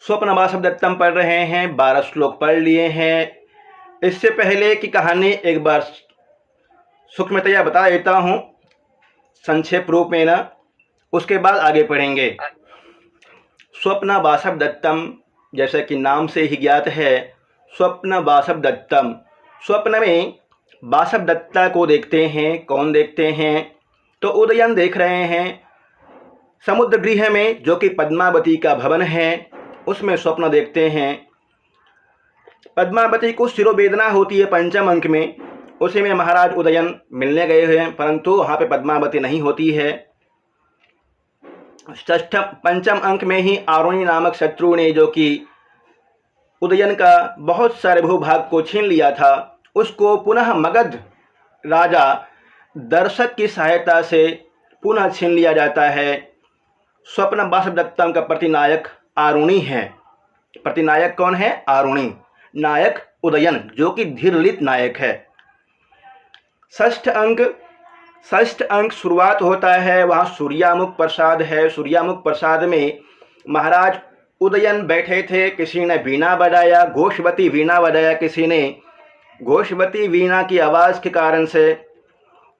स्वप्न वासव दत्तम पढ़ रहे हैं। 12 श्लोक पढ़ लिए हैं। इससे पहले की कहानी एक बार सूक्ष्मतया बता देता हूँ संक्षेप रूप में ना, उसके बाद आगे पढ़ेंगे। स्वप्न वासव दत्तम, जैसे कि नाम से ही ज्ञात है, स्वप्न वासव दत्तम। स्वप्न में वासव दत्ता को देखते हैं। कौन देखते हैं? तो उदयन देख रहे हैं। समुद्र गृह में, जो कि पद्मावती का भवन है, उसमें स्वप्न देखते हैं। पद्मावती को शिरोवेदना होती है पंचम अंक में, उसी में महाराज उदयन मिलने गए हैं, परंतु वहाँ पे पद्मावती नहीं होती है। पंचम अंक में ही आरुणी नामक शत्रु ने, जो कि उदयन का बहुत सारे भूभाग को छीन लिया था, उसको पुनः मगध राजा दर्शक की सहायता से पुनः छीन लिया जाता है। स्वप्न वासव दत्तम का प्रतिनायक आरुणी है। प्रतिनायक कौन है? आरुणी। नायक उदयन, जो कि धीरलित नायक है। षष्ठ अंक शुरुआत होता है, वहाँ सूर्यामुख प्रसाद है। सूर्यामुख प्रसाद में महाराज उदयन बैठे थे। किसी ने वीणा बजाया, घोषवती वीणा बजाया किसी ने। घोषवती वीणा की आवाज़ के कारण से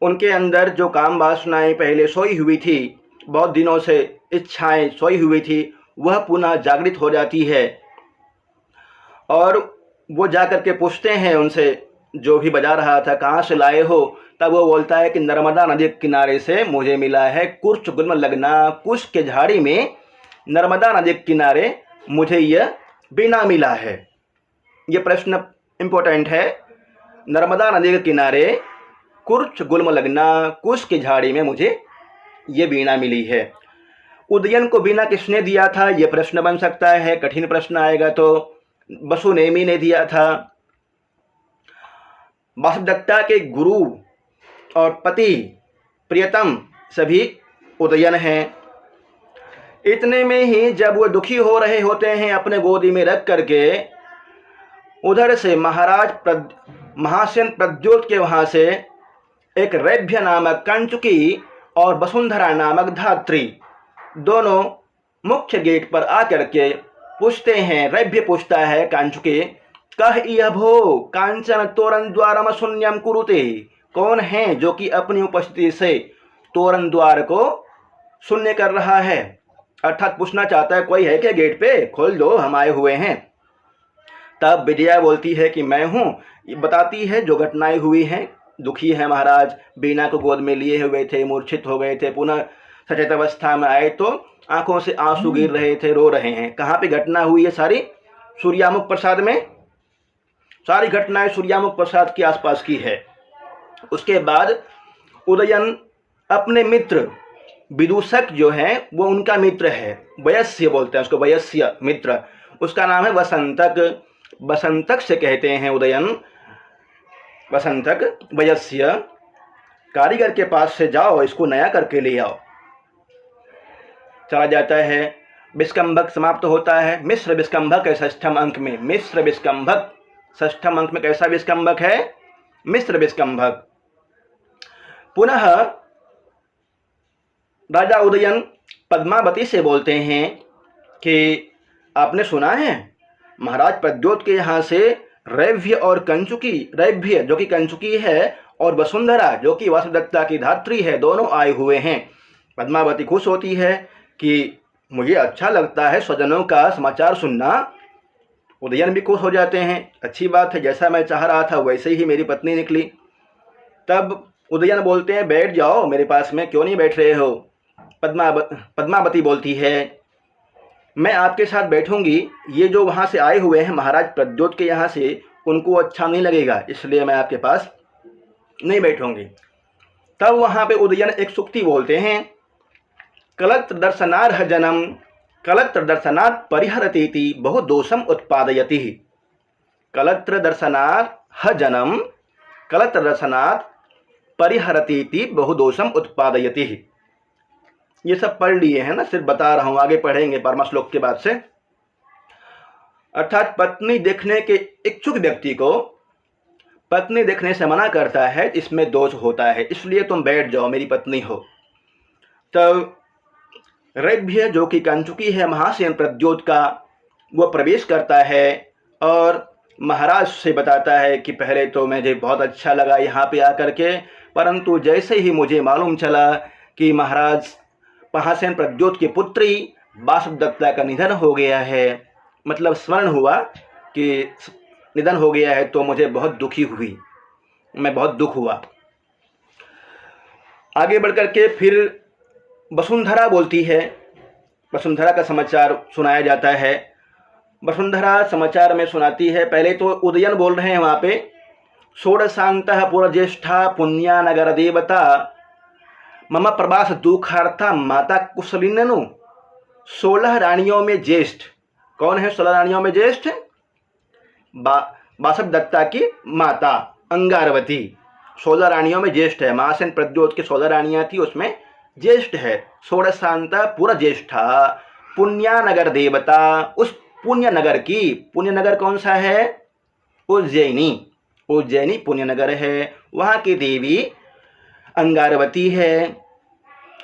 उनके अंदर जो काम वासनाएँ पहले सोई हुई थी, बहुत दिनों से इच्छाएं सोई हुई थी, वह पुनः जागृत हो जाती है। और वो जा कर के पूछते हैं उनसे, जो भी बजा रहा था, कहाँ से लाए हो? तब वो बोलता है कि नर्मदा नदी के किनारे से मुझे मिला है। कुछ गुल्म लगना, कुश के झाड़ी में नर्मदा नदी के किनारे मुझे यह वीणा मिला है। ये प्रश्न इम्पोर्टेंट है। नर्मदा नदी के किनारे कुछ गुल्म लगना, कुश की झाड़ी में मुझे ये वीणा मिली है। उदयन को वीणा किसने दिया था? ये प्रश्न बन सकता है। कठिन प्रश्न आएगा तो वसुनेमी ने दिया था। वासवदत्ता के गुरु और पति प्रियतम सभी उदयन हैं। इतने में ही जब वो दुखी हो रहे होते हैं अपने गोदी में रख करके, उधर से महासेन प्रद्योत के वहाँ से एक रैभ्य नामक कंचुकी और वसुंधरा नामक धात्री दोनों मुख्य गेट पर आकर के पूछते हैं। रैभ्य पूछता है कांचुके, कह यह भो कांचन तोरण द्वारम शून्यम कुरुते। कौन है जो कि अपनी उपस्थिति से तोरण द्वार को शून्य कर रहा है? अर्थात पूछना चाहता है, कोई है क्या गेट पे? खोल दो, हम आए हुए हैं। तब विजया बोलती है कि मैं हूँ। बताती है जो घटनाएं हुई हैं। दुखी है महाराज, वीणा को गोद में लिए हुए थे, मूर्छित हो गए थे, पुनः सचेत अवस्था में आए तो आंखों से आंसू गिर रहे थे, रो रहे हैं। कहाँ पे घटना हुई है? सारी सूर्यामुख प्रसाद में। सारी घटनाएं सूर्यामुख प्रसाद के आसपास की है। उसके बाद उदयन अपने मित्र विदूषक जो है, वो उनका मित्र है, वयस्य बोलते हैं उसको, वयस्य मित्र, उसका नाम है वसंतक। वसंतक से कहते हैं उदयन, वसंतक वयस्य। कारीगर के पास से जाओ, इसको नया करके ले आओ। चला जाता है। विस्कंभक समाप्त होता है। मिश्र विस्कंभक है षष्ठम अंक में। मिश्र विस्कंभक षष्ठम अंक में कैसा विस्कंभक है? मिश्र विस्कंभक। पुनः राजा उदयन पद्मावती से बोलते हैं कि आपने सुना है महाराज प्रद्योत के यहाँ से रैभ्य और कंचुकी, रैभ्य जो कि कंचुकी है और वसुंधरा जो कि वासवदत्ता की धात्री है, दोनों आए हुए हैं। पद्मावती खुश होती है कि मुझे अच्छा लगता है स्वजनों का समाचार सुनना। उदयन भी खुश हो जाते हैं। अच्छी बात है, जैसा मैं चाह रहा था वैसे ही मेरी पत्नी निकली। तब उदयन बोलते हैं, बैठ जाओ मेरे पास में, क्यों नहीं बैठ रहे हो? पद्मावती बोलती है, मैं आपके साथ बैठूंगी। ये जो वहाँ से आए हुए हैं महाराज प्रद्योत के यहाँ से, उनको अच्छा नहीं लगेगा, इसलिए मैं आपके पास नहीं बैठूंगी। तब वहाँ पे उदयन एक सूक्ति बोलते हैं, कलत्र दर्शनार्ह जनम कलत्र दर्शनात् परिहरतीति बहु दोषम उत्पादयति। कलत्र दर्शनार्ह जनम कलत्र दर्शनात् परिहरतीति बहु दोषम उत्पादयति। ये सब पढ़ लिए हैं ना, सिर्फ बता रहा हूँ, आगे पढ़ेंगे 12 श्लोक के बाद से। अर्थात पत्नी देखने के इच्छुक व्यक्ति को पत्नी देखने से मना करता है, इसमें दोष होता है, इसलिए तुम बैठ जाओ, मेरी पत्नी हो। तब रैभ्य जो कि कंचुकी है महासेन प्रद्योत का वो प्रवेश करता है और महाराज से बताता है कि पहले तो मुझे बहुत अच्छा लगा यहाँ पे आकर के, परंतु जैसे ही मुझे मालूम चला कि महाराज महासेन प्रद्योत के पुत्री वासुदत्ता का निधन हो गया है, मतलब स्मरण हुआ कि निधन हो गया है, तो मुझे बहुत दुखी हुई, मैं बहुत दुख हुआ। आगे बढ़कर के फिर वसुंधरा बोलती है, वसुंधरा का समाचार सुनाया जाता है। वसुंधरा समाचार में सुनाती है, पहले तो उदयन बोल रहे हैं वहाँ पे, षोडशान्तः पुरज्येष्ठा पुण्या नगर देवता मम प्रवास दुखार्था माता कुशलिननु। 16 रानियों में ज्येष्ठ कौन है? 16 रानियों में ज्येष्ठ वासुदत्ता की माता अंगारवती 16 रानियों में ज्येष्ठ है। महासेन प्रद्योत की 16 रानियां थी, उसमें ज्येष्ठ है। षोडशांता पुर ज्येष्ठा पुण्या नगर देवता, उस पुण्य नगर की, पुण्य नगर कौन सा है? उज्जैनी, उज्जैनी पुण्य नगर है, वहाँ की देवी अंगारवती है।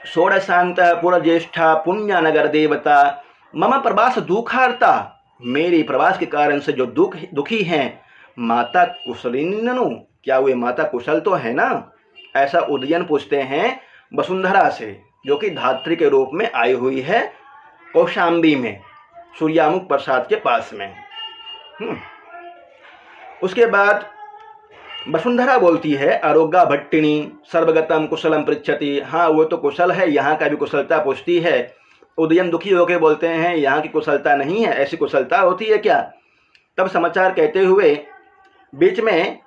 षोडशांत पुर ज्येष्ठा पुण्य नगर देवता मम प्रवास दुखार्ता, मेरी प्रवास के कारण से जो दुखी हैं, माता कुशलिननु, क्या वे माता कुशल तो है ना? ऐसा उदयन पूछते हैं वसुंधरा से, जो कि धात्री के रूप में आई हुई है कौशाम्बी में, सूर्यामुख प्रसाद के पास में। उसके बाद वसुंधरा बोलती है, आरोग्या भट्टिनी सर्वगतम कुशलम पृच्छति। हाँ, वो तो कुशल है, यहाँ का भी कुशलता पूछती है। उदयन दुखी होकर बोलते हैं, यहाँ की कुशलता नहीं है, ऐसी कुशलता होती है क्या? तब समाचार कहते हुए बीच में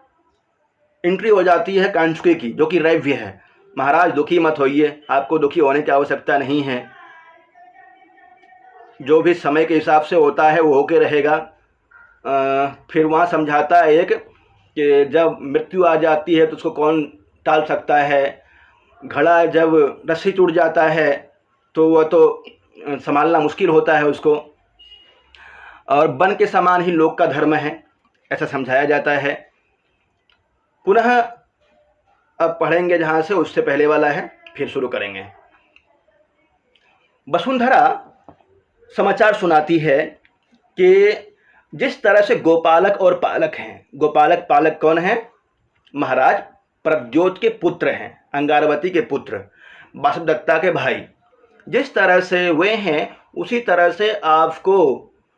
एंट्री हो जाती है कांचुकी की, जो कि रैव्य है। महाराज दुखी मत होइए, आपको दुखी होने की आवश्यकता नहीं है, जो भी समय के हिसाब से होता है वो होके रहेगा। फिर वहाँ समझाता है एक कि जब मृत्यु आ जाती है तो उसको कौन टाल सकता है, घड़ा जब रस्सी टूट जाता है तो वह तो संभालना मुश्किल होता है उसको, और वन के समान ही लोक का धर्म है, ऐसा समझाया जाता है। पुनः अब पढ़ेंगे जहाँ से, उससे पहले वाला है, फिर शुरू करेंगे। वसुंधरा समाचार सुनाती है कि जिस तरह से गोपालक और पालक हैं, गोपालक पालक कौन है? महाराज प्रद्योत के पुत्र हैं, अंगारवती के पुत्र, वासुदत्ता के भाई। जिस तरह से वे हैं उसी तरह से आपको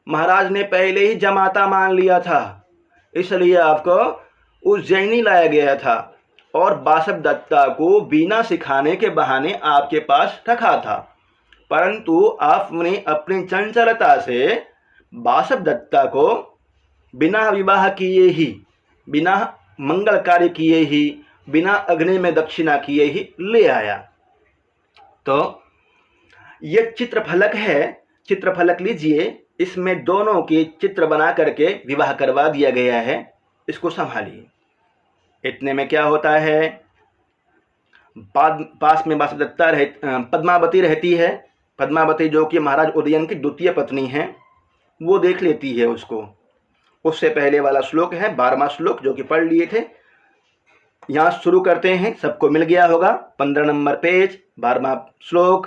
महाराज ने पहले ही जमाता मान लिया था, इसलिए आपको उज्जैनी लाया गया था और वासुदत्ता को बिना सिखाने के बहाने आपके पास रखा था, परंतु आपने अपनी चंचलता से वासुदत्ता को बिना विवाह किए ही, बिना मंगल कार्य किए ही, बिना अग्नि में दक्षिणा किए ही ले आया। तो ये चित्रफलक है, चित्रफलक लीजिए, इसमें दोनों के चित्र बना करके विवाह करवा दिया गया है, इसको संभालिए। इतने में क्या होता है, पास में वासुदत्ता पद्मावती रहती है। पद्मावती जो कि महाराज उदयन की द्वितीय पत्नी है, वो देख लेती है उसको। उससे पहले वाला श्लोक है 12वां श्लोक, जो कि पढ़ लिए थे। यहाँ शुरू करते हैं, सबको मिल गया होगा, 15 नंबर पेज, 12वां श्लोक।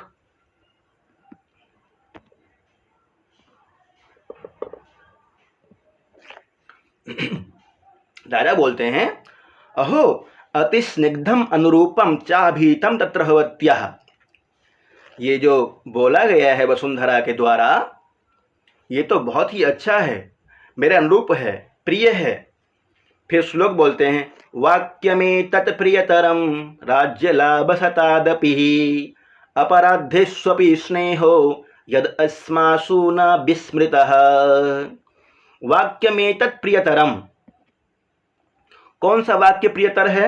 राजा बोलते हैं, अहो अति स्निग्धम अनुरूपम चाभीतम तत्र भवत्याः। ये जो बोला गया है वसुंधरा के द्वारा, ये तो बहुत ही अच्छा है, मेरे अनुरूप है, प्रिय है। फिर श्लोक बोलते हैं, वाक्य में तत्प्रियतरम राज्य लाभ सतादपि अपराधेष्वपि स्नेहो यद अस्मासु न विस्मृतः। वाक्य में तत्प्रियतरम, कौन सा वाक्य प्रियतर है?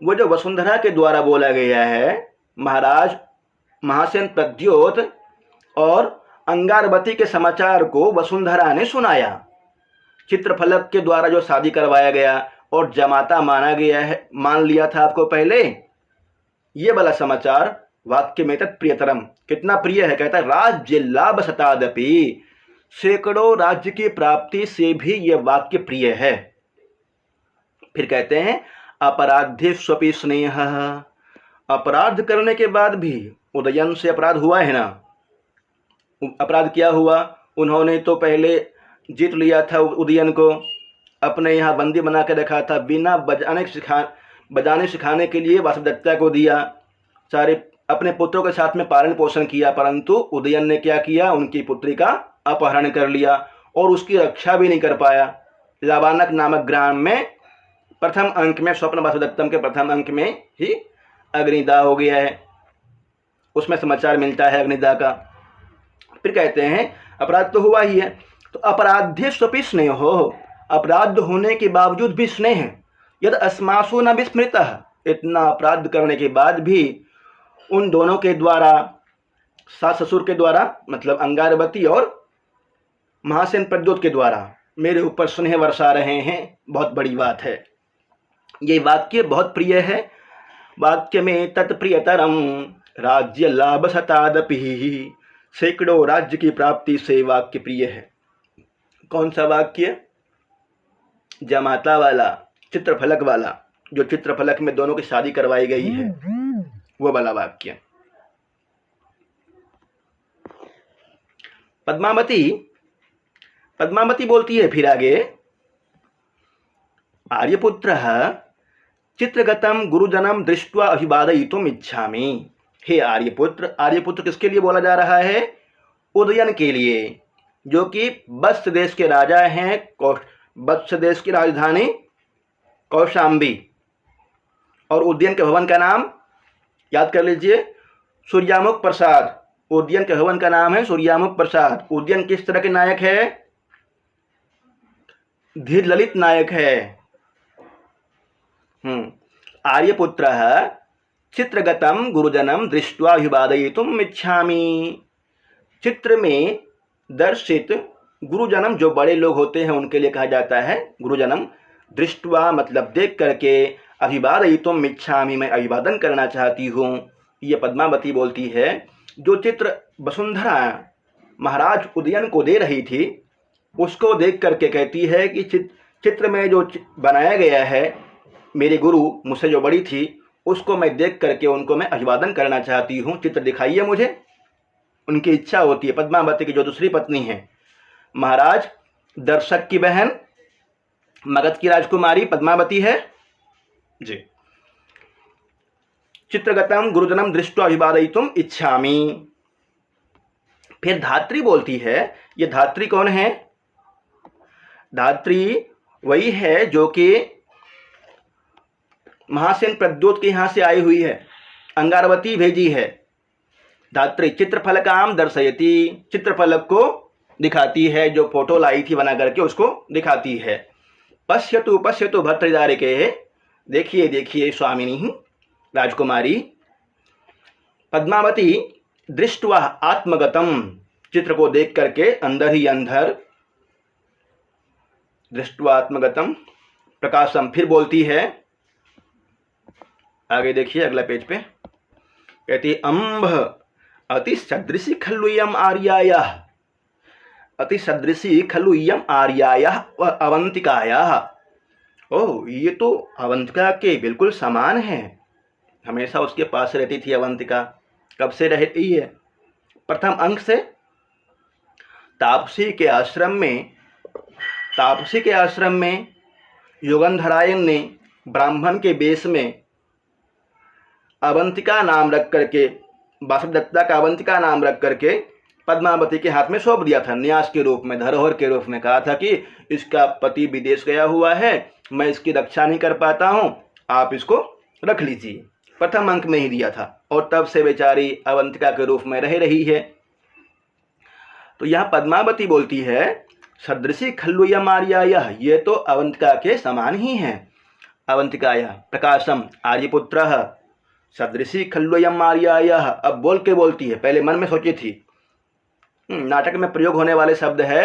वो जो वसुंधरा के द्वारा बोला गया है, महाराज महासेन प्रद्योत और अंगारवती के समाचार को वसुंधरा ने सुनाया। चित्रफलक के द्वारा जो शादी करवाया गया और जमाता माना गया है, मान लिया था आपको पहले, ये वाला समाचार वाक्य में तत्प्रियतरम, कितना प्रिय है? कहता है राज्य लाभ शतादपि, सैकड़ों राज्य की प्राप्ति से भी यह वाक्य प्रिय है। फिर कहते हैं अपराधेष्वपि स्नेह, अपराध करने के बाद भी, उदयन से अपराध हुआ है ना, अपराध क्या हुआ? उन्होंने तो पहले जीत लिया था उदयन को, अपने यहाँ बंदी बना के रखा था, बिना बजाने सिखाने के लिए वासुदेवदत्ता को दिया, सारे अपने पुत्रों के साथ में पालन पोषण किया, परंतु उदयन ने क्या किया, उनकी पुत्री का अपहरण कर लिया और उसकी रक्षा भी नहीं कर पाया। लाबानक नामक ग्राम में प्रथम अंक में, स्वप्न वासुदत्तम के प्रथम अंक में ही अग्निदाह हो गया है, उसमें समाचार मिलता है अग्निदाह का। फिर कहते हैं अपराध तो हुआ ही है, तो अपराध्य स्वपि स्नेह हो, अपराध होने के बावजूद भी स्नेह, यद अस्मासु न विस्मृतः, इतना अपराध करने के बाद भी उन दोनों के द्वारा, सास ससुर के द्वारा मतलब अंगारवती और महासेन प्रद्योत के द्वारा मेरे ऊपर स्नेह वर्षा रहे हैं, बहुत बड़ी बात है। ये वाक्य बहुत प्रिय है। वाक्य में तत्प्रियतरम राज्य लाभ शतादपि, सैकड़ों राज्य की प्राप्ति से वाक्य प्रिय है। कौन सा वाक्य? जमाता वाला, चित्रफलक वाला, जो चित्रफलक में दोनों की शादी करवाई गई है, वो वाला वाक्य। पद्मावती बोलती है फिर आगे, आर्यपुत्रः चित्रगतम गुरुजनम दृष्ट्वा अभिवादयितुम इच्छामि। हे आर्यपुत्र, आर्यपुत्र किसके लिए बोला जा रहा है? उदयन के लिए, जो कि वत्स देश के राजा हैं। वत्स देश की राजधानी कौशाम्बी, और उदयन के भवन का नाम याद कर लीजिए, सूर्यामुख प्रसाद। उदयन के भवन का नाम है सूर्यामुख प्रसाद। उदयन किस तरह के नायक है? धीर ललित नायक है। आर्यपुत्रः चित्रगतम गुरुजनम दृष्ट्वा अभिवादयितुम इच्छामि। चित्र में दर्शित गुरुजनम, जो बड़े लोग होते हैं उनके लिए कहा जाता है गुरुजनम। दृष्ट्वा मतलब देख करके, अभिवादयितुम इच्छामि मैं अभिवादन करना चाहती हूँ। ये पद्मावती बोलती है। जो चित्र वसुंधरा महाराज उदयन को दे रही थी, उसको देख करके कहती है कि चित्र में जो बनाया गया है, मेरे गुरु मुझसे जो बड़ी थी, उसको मैं देख करके उनको मैं अभिवादन करना चाहती हूँ, चित्र दिखाइए मुझे। उनकी इच्छा होती है। पद्मावती की जो दूसरी पत्नी है, महाराज दर्शक की बहन, मगध की राजकुमारी पद्मावती है जी। चित्रगतम गुरुजनम दृष्ट्वा अभिवादयितुम इच्छामि। फिर धात्री बोलती है। ये धात्री कौन है? धात्री वही है जो कि महासेन प्रद्योत के यहाँ से आई हुई है, अंगारवती भेजी है। धात्री चित्रफलकाम दर्शयति, चित्रफलक को दिखाती है, जो फोटो लाई थी बना करके उसको दिखाती है। पश्यतु पश्यतु भर्तृदारिके, देखिए देखिए स्वामिनी राजकुमारी। पद्मावती दृष्ट्वा आत्मगतम, चित्र को देख करके अंदर ही अंदर, दृष्ट्वा आत्मगतम प्रकाशम। फिर बोलती है, आगे देखिए अगला पेज पे, कहती अम्भ अति सदृशी खल्लुयम आर्यायाः, अति सदृशी खल्लुयम आर्यायाः व अवंतिकायाः। ओह, ये तो अवंतिका के बिल्कुल समान है। हमेशा उसके पास रहती थी अवंतिका। कब से रहती है? प्रथम अंक से। तापसी के आश्रम में युगंधरायण ने ब्राह्मण के वेश में अवंतिका नाम रख करके, वासुदेवदत्ता का अवंतिका नाम रख करके पद्मावती के हाथ में सौंप दिया था, न्यास के रूप में, धरोहर के रूप में। कहा था कि इसका पति विदेश गया हुआ है, मैं इसकी रक्षा नहीं कर पाता हूँ, आप इसको रख लीजिए। प्रथम अंक में ही दिया था, और तब से बेचारी अवंतिका के रूप में रह रही है। तो यहाँ पद्मावती बोलती है, सदृशी खल्लुयम आर्यायः, ये तो अवंतिका के समान ही हैं। अवंतिकायाः प्रकाशम आर्यपुत्रः सदृशी खल्वयम आर्यायः। अब बोल के बोलती है, पहले मन में सोची थी। नाटक में प्रयोग होने वाले शब्द है।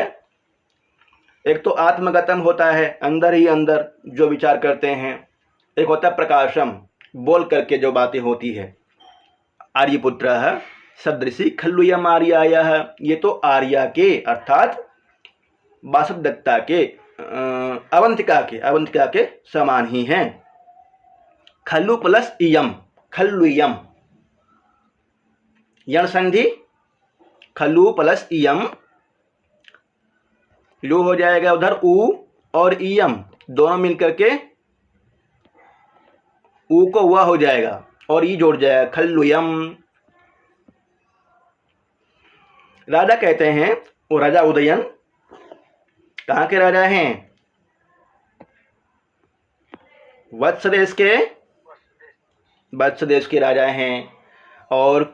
एक तो आत्मगतम होता है, अंदर ही अंदर जो विचार करते हैं। एक होता है प्रकाशम, बोल करके जो बातें होती है। आर्यपुत्रः सदृशी खल्वयम आर्यायः, ये तो आर्या के अर्थात वासुदेवदत्ता के, अवंतिका के समान ही हैं। खल्लु प्लस इयम, खल्लुयम, यण संधि, खल्लु प्लस इयम लू हो जाएगा उधर ऊ और ईयम दोनों मिलकर के ऊ को हुआ हो जाएगा और ई जोड़ जाएगा खल्लुयम। राजा कहते हैं वो राजा उदयन कहाँ के राजा हैं? वत्स देश के, वत्स देश के राजा हैं। और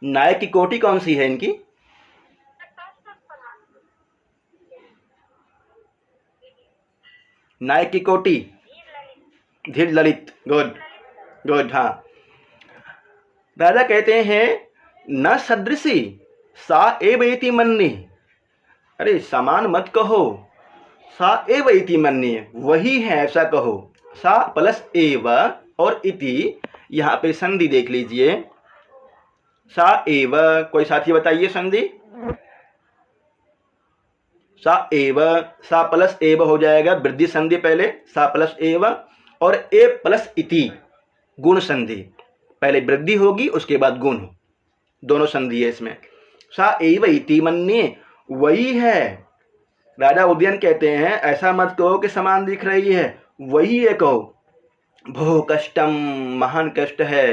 नायक की कोटि कौन सी है इनकी? नायक की कोटि धीर ललित। Good good. हाँ, राजा कहते हैं न सदृशी सा एव इति मन्ये। अरे समान मत कहो, सा एव इति मन्ये, वही है ऐसा कहो। सा प्लस एव और इति, यहाँ पे संधि देख लीजिए। सा एव, कोई साथी बताइए संधि। सा एव, सा प्लस एव हो जाएगा, वृद्धि संधि पहले, सा प्लस एव, और ए प्लस इति गुण संधि, पहले वृद्धि होगी उसके बाद गुण, दोनों संधि है इसमें। सा एव इति मन्ये, वही है। राजा उदयन कहते हैं ऐसा मत कहो कि समान दिख रही है, वही है कहो। भो कष्टम, महान कष्ट है।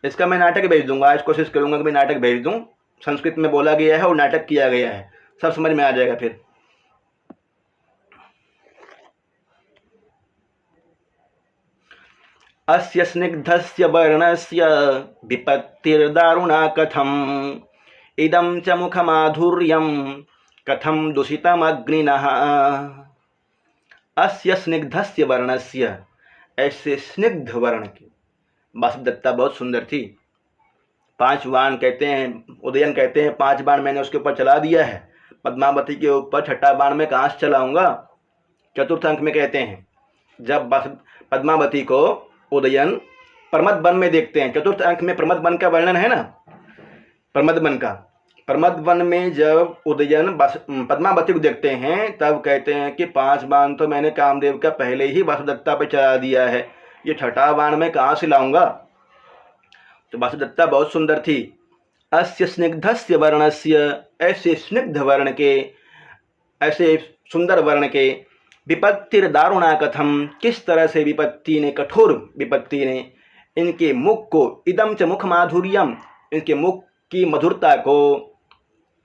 इसका मैं नाटक भेज दूंगा, आज कोशिश करूंगा कि मैं नाटक भेज दूं। संस्कृत में बोला गया है और नाटक किया गया है, सब समझ में आ जाएगा फिर। अस्य स्निग्धस्य वर्णस्य विपत्तिर्दारुणा कथम, इदं च मुखमाधुर्यं कथम दूषितमग्निनः। अस्य स्निग्धस्य वर्णस्य, ऐसे स्निग्ध वर्ण की। वासुदत्ता बहुत सुंदर थी। 5 बाण कहते हैं, उदयन कहते हैं 5 बाण मैंने उसके ऊपर चला दिया है। पद्मावती के ऊपर 6ठा बाण में कहाँ से चलाऊंगा? चतुर्थ अंक में कहते हैं जब पद्मावती को उदयन प्रमद वन में देखते हैं। चतुर्थ अंक में प्रमद वन का वर्णन है ना, प्रमद वन का। प्रमद वन में जब उदयन पद्मावती को देखते हैं तब कहते हैं कि 5 बाण तो मैंने कामदेव का पहले ही वासुदत्ता पे चला दिया है, ये 6ठा बाण मैं कहाँ से लाऊंगा? तो वासुदत्ता बहुत सुंदर थी। अस्य स्निग्धस्य वर्णस्य, ऐसे स्निग्ध वर्ण के, ऐसे सुंदर वर्ण के। विपत्तिर्दारुणा कथम, किस तरह से विपत्ति ने, कठोर विपत्ति ने इनके मुख को, इदम च मुख माधुर्यम, इनके मुख की मधुरता को,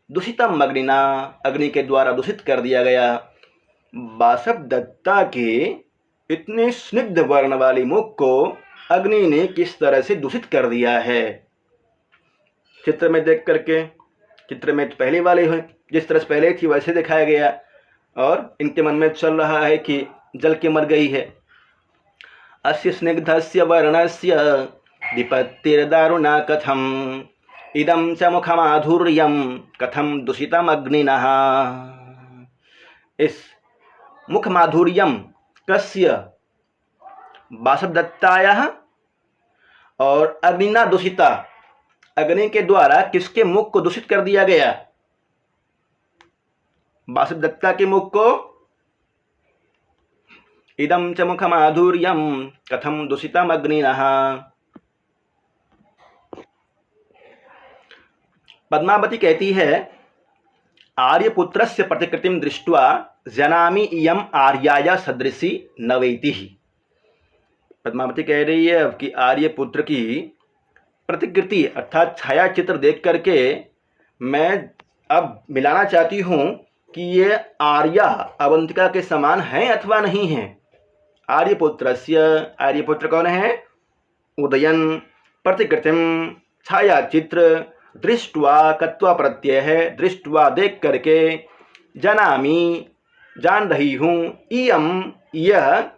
दूषितम अग्निना, अग्नि के द्वारा दूषित कर दिया गया। वासवदत्ता के इतने स्निग्ध वर्ण वाले मुख को अग्नि ने किस तरह से दूषित कर दिया है। चित्र में देख करके, चित्र में तो पहले वाले हैं, जिस तरह से पहले थी वैसे दिखाया गया, और इनके मन में चल रहा है कि जल के मर गई है। अस्य स्निग्धस्य वर्णस्य विपत्तिर्दारुणा कथम, इदं च मुखमाधुर्यं कथम दूषितम अग्निनः। इस मुखमाधुर्यम कस्य, वासवदत्तायाः, और अग्निना दूषिता, अग्नि के द्वारा किसके मुख को दूषित कर दिया गया? वासवदत्ता के मुख को। इदं च मुखमाधुर्यं कथम दूषितम अग्निनः। पद्मावती कहती है आर्यपुत्रस्य प्रतिकृतिं दृष्ट्वा जनामि इयम् आर्याया सदृशी नवेति। पद्मावती कह रही है कि आर्यपुत्र की प्रतिकृति अर्थात छाया चित्र देख करके मैं अब मिलाना चाहती हूँ कि ये आर्या अवंतिका के समान हैं अथवा नहीं हैं। आर्यपुत्रस्य, आर्यपुत्र कौन है? उदयन। प्रतिकृतिम, छाया चित्र। दृष्ट्वा, कत्वा प्रत्यय है, दृष्ट्वा देख करके। जनामि, जान रही हूँ। इयम, यह।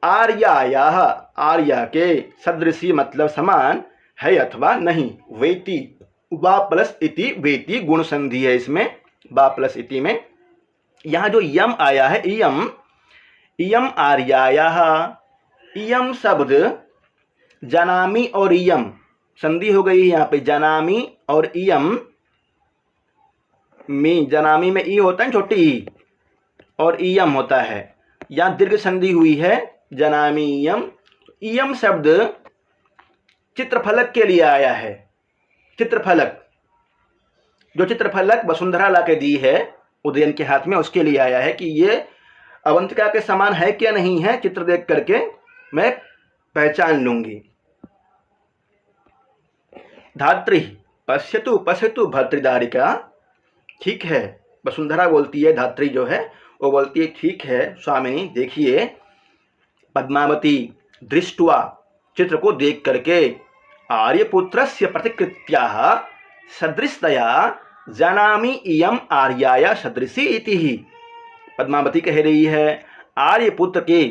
आर्यायाः, आर्या के। सदृशी मतलब समान है अथवा नहीं। वेति, वा प्लस इति, वेति गुण संधि है इसमें, वा प्लस इति में। यहाँ जो यम आया है, इयम, इयम आर्यायाः, इयम शब्द जनामि और इयम संधि हो गई यहाँ पे। जनामि और इयम, मी, जनामि में ई होता है छोटी ई, और इयम होता है। यहाँ दीर्घ संधि हुई है, जनामि इयम। इयम शब्द चित्रफलक के लिए आया है। चित्रफलक, जो चित्रफलक वसुंधरा ला के दी है, उदयन के हाथ में, उसके लिए आया है कि ये अवंतिका के समान है क्या नहीं है, चित्र देख करके मैं पहचान लूंगी। धात्री पश्यतु पश्यतु भर्तृदारिका, ठीक है, वसुंधरा बोलती है, धात्री जो है वो बोलती है ठीक है स्वामिनी देखिए। पद्मावती दृष्ट्वा, चित्र को देख करके, आर्यपुत्रस्य प्रतिकृत्याः सदृशतया जानामि इयम् आर्याया सदृशी इति ही। पद्मावती कह रही है आर्यपुत्र के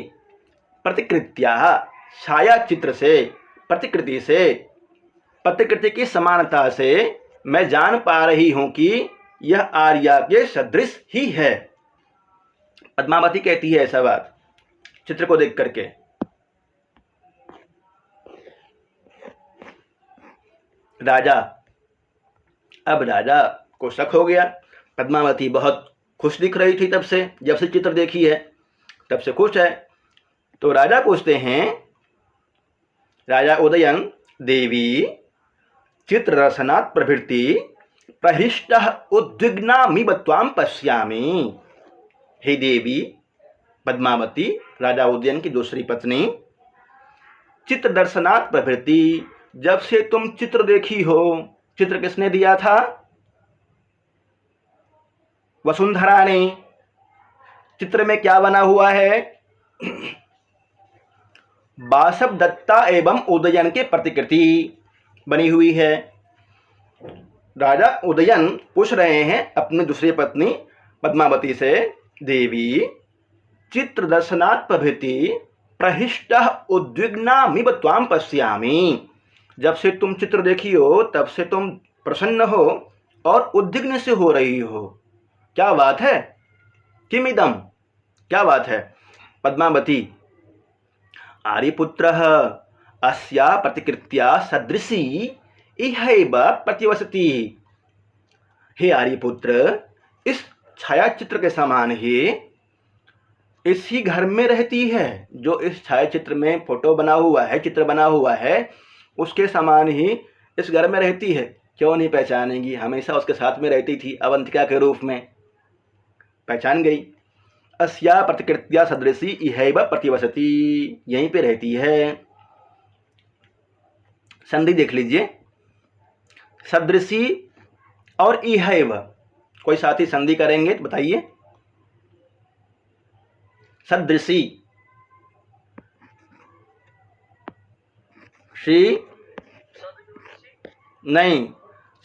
प्रतिकृत्याः, छाया चित्र से, प्रतिकृति से, प्रतिकृति की समानता से मैं जान पा रही हूं कि यह आर्या के सदृश ही है। पद्मावती कहती है ऐसा बात चित्र को देख करके। राजा, अब राजा को शक हो गया। पद्मावती बहुत खुश दिख रही थी तब से, जब से चित्र देखी है तब से खुश है। तो राजा पूछते हैं, राजा उदयन, देवी चित्र रसनात् प्रभृति प्रहिष्टः उद्विग्नामिव त्वां पश्यामि। हे देवी पद्मावती, राजा उदयन की दूसरी पत्नी, चित्र दर्शनात् प्रभृति, जब से तुम चित्र देखी हो, चित्र किसने दिया था? वसुंधरा ने। चित्र में क्या बना हुआ है? वासवदत्ता एवं उदयन के प्रतिकृति बनी हुई है। राजा उदयन पूछ रहे हैं अपनी दूसरी पत्नी पद्मावती से, देवी चित्र दर्शनात् प्रभृति प्रहिष्टः उद्विग्नामिव त्वां पश्यामि, जब से तुम चित्र देखी हो तब से तुम प्रसन्न हो और उद्विग्न से हो रही हो। क्या बात है? किमिदम, क्या बात है? पद्मावती, आर्यपुत्रः अस्या प्रतिकृत्या सदृशी इहैव प्रतिवसति। हे आर्यपुत्र, इस छायाचित्र के समान ही इसी घर में रहती है। जो इस छायाचित्र में फोटो बना हुआ है, चित्र बना हुआ है, उसके समान ही इस घर में रहती है। क्यों नहीं पहचानेंगी? हमेशा उसके साथ में रहती थी अवंतिका के रूप में, पहचान गई। अस्या प्रतिकृत्या सदृशी इहैव प्रतिवसति, यहीं पे रहती है। संधि देख लीजिए, सदृशी और इहैव, कोई साथी संधि करेंगे तो बताइए। सदृशी, शी नहीं,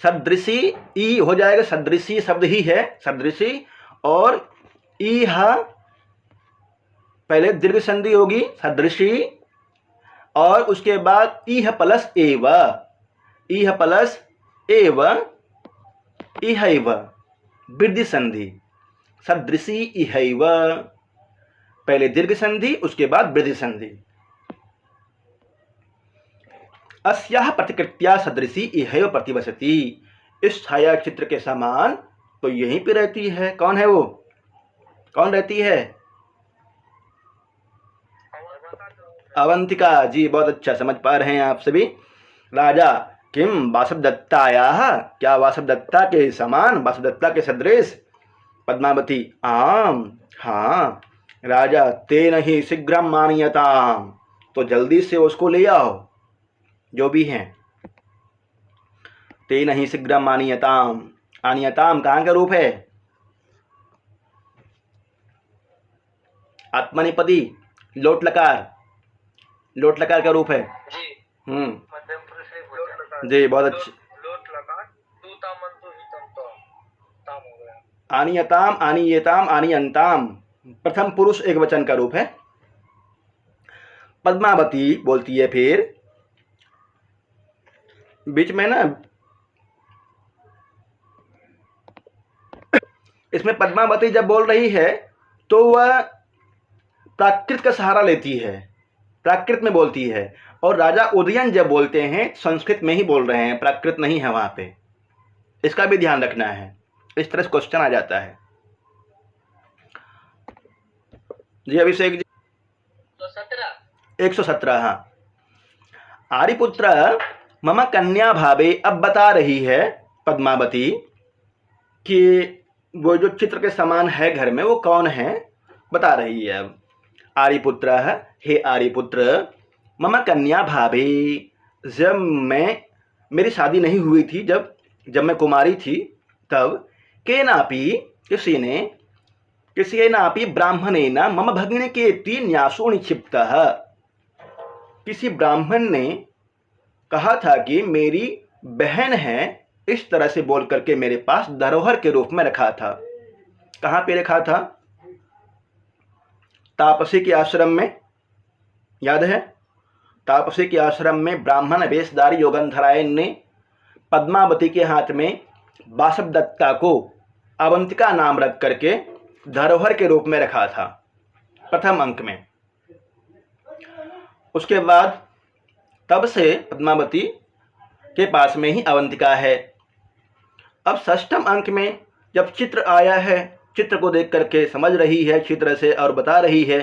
सदृशी ई हो जाएगा, सदृशी शब्द ही है, सदृशी। और इह पहले दीर्घ संधि होगी, सदृशी, और उसके बाद इह प्लस एव, इह प्लस एव इहैव, वृद्धि संधि, सदृशी इहैव, पहले दीर्घ संधि उसके बाद वृद्धि संधि। अस्याः प्रतिकृत्या सदृशी इहैव प्रतिवसति, इस छाया चित्र के समान तो यहीं पे रहती है। कौन है वो? कौन रहती है? अवंतिका जी। बहुत अच्छा समझ पा रहे हैं आप सभी। राजा, किम वासवदत्तायाः, क्या वासवदत्ता के समान, वासवदत्ता के सदृश? पद्मावती, आम, हाँ। राजा, तेन ही शीघ्रम आनीयताम, तो जल्दी से उसको ले आओ, जो भी हैं। तेन ही शीघ्रम आनीयताम, आनीयताम कहाँ का रूप है? आत्मनेपदी, लोट लकार, लोट लकार का रूप है जी। जी, बहुत अच्छा। आनीयताम, आनीयताम, आनीयंताम, प्रथम पुरुष एक वचन का रूप है। पद्मावती बोलती है फिर, बीच में ना इसमें पद्मावती जब बोल रही है तो वह प्राकृत का सहारा लेती है, प्राकृत में बोलती है। और राजा उदयन जब बोलते हैं संस्कृत में ही बोल रहे हैं, प्राकृत नहीं है वहां पे। इसका भी ध्यान रखना है, इस तरह से क्वेश्चन आ जाता है जी। अभिषेक जी, 117। हाँ, आर्यपुत्र मम कन्या भावे, अब बता रही है पद्मावती कि वो जो चित्र के समान है घर में, वो कौन है बता रही है। अब आर्यपुत्र, हे आर्यपुत्र, मम कन्या भाभी, जब मेरी शादी नहीं हुई थी, जब मैं कुमारी थी, तब केनापि किसी ब्राह्मणेन मम भगिनीकेति न्यासो निक्षिप्तः, किसी ब्राह्मण ने कहा था कि मेरी बहन है, इस तरह से बोल करके मेरे पास धरोहर के रूप में रखा था। कहाँ पे रखा था? तापसी के आश्रम में, याद है? तापसी के आश्रम में ब्राह्मण वेशधारी योगंधरायन ने पद्मावती के हाथ में वासवदत्ता को अवंतिका नाम रख करके धरोहर के रूप में रखा था प्रथम अंक में। उसके बाद तब से पद्मावती के पास में ही अवंतिका है। अब षष्ठम अंक में जब चित्र आया है, चित्र को देख करके समझ रही है चित्र से और बता रही है,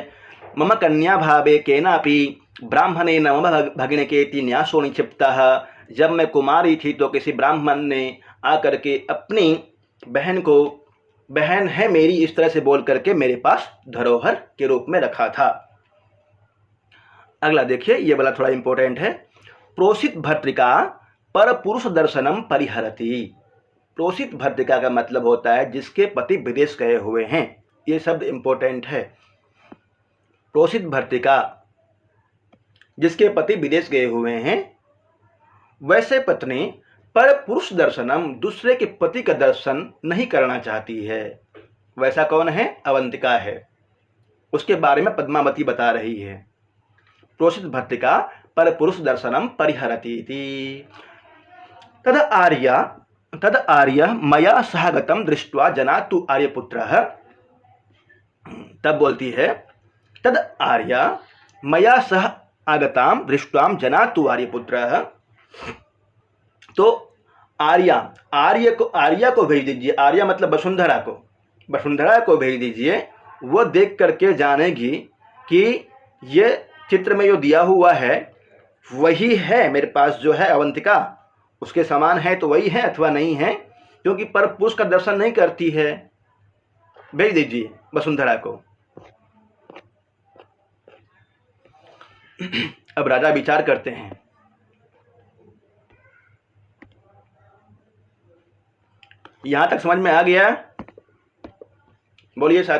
मम कन्या भावे केनापि ब्राह्मणेन मम भगिनीकेति न्यासो निक्षिप्तः, जब मैं कुमारी थी तो किसी ब्राह्मण ने आकर के अपनी बहन को, बहन है मेरी, इस तरह से बोल करके मेरे पास धरोहर के रूप में रखा था। अगला देखिए, ये वाला थोड़ा इंपॉर्टेंट है। प्रोषित भर्तृका पर पुरुष दर्शनम परिहरति। प्रोषित भर्तृका का मतलब होता है जिसके पति विदेश गए हुए हैं। ये शब्द इंपॉर्टेंट है। प्रोषित भर्तृका, जिसके पति विदेश गए हुए हैं, वैसे पत्नी पर पुरुष दर्शनम, दूसरे के पति का दर्शन नहीं करना चाहती है। वैसा कौन है? अवंतिका है। उसके बारे में पद्मावती बता रही है। प्रोषित भर्तृका पर पुरुष दर्शनम परिहरति। तद आर्य मया सह गतम दृष्ट्वा जना तु आर्यपुत्रः। तब बोलती है, तद आर्य मया सह आगताम दृष्ट्वाम जना तु आर्यपुत्रः। तो आर्या को भेज दीजिए। आर्या मतलब वसुंधरा को भेज दीजिए। वो देख करके जानेगी कि ये चित्र में जो दिया हुआ है वही है, मेरे पास जो है अवंतिका उसके समान है तो वही है अथवा नहीं है, क्योंकि पर पुरुष का दर्शन नहीं करती है। भेज दीजिए वसुंधरा को। अब राजा विचार करते हैं। यहां तक समझ में आ गया? बोलिए साथ।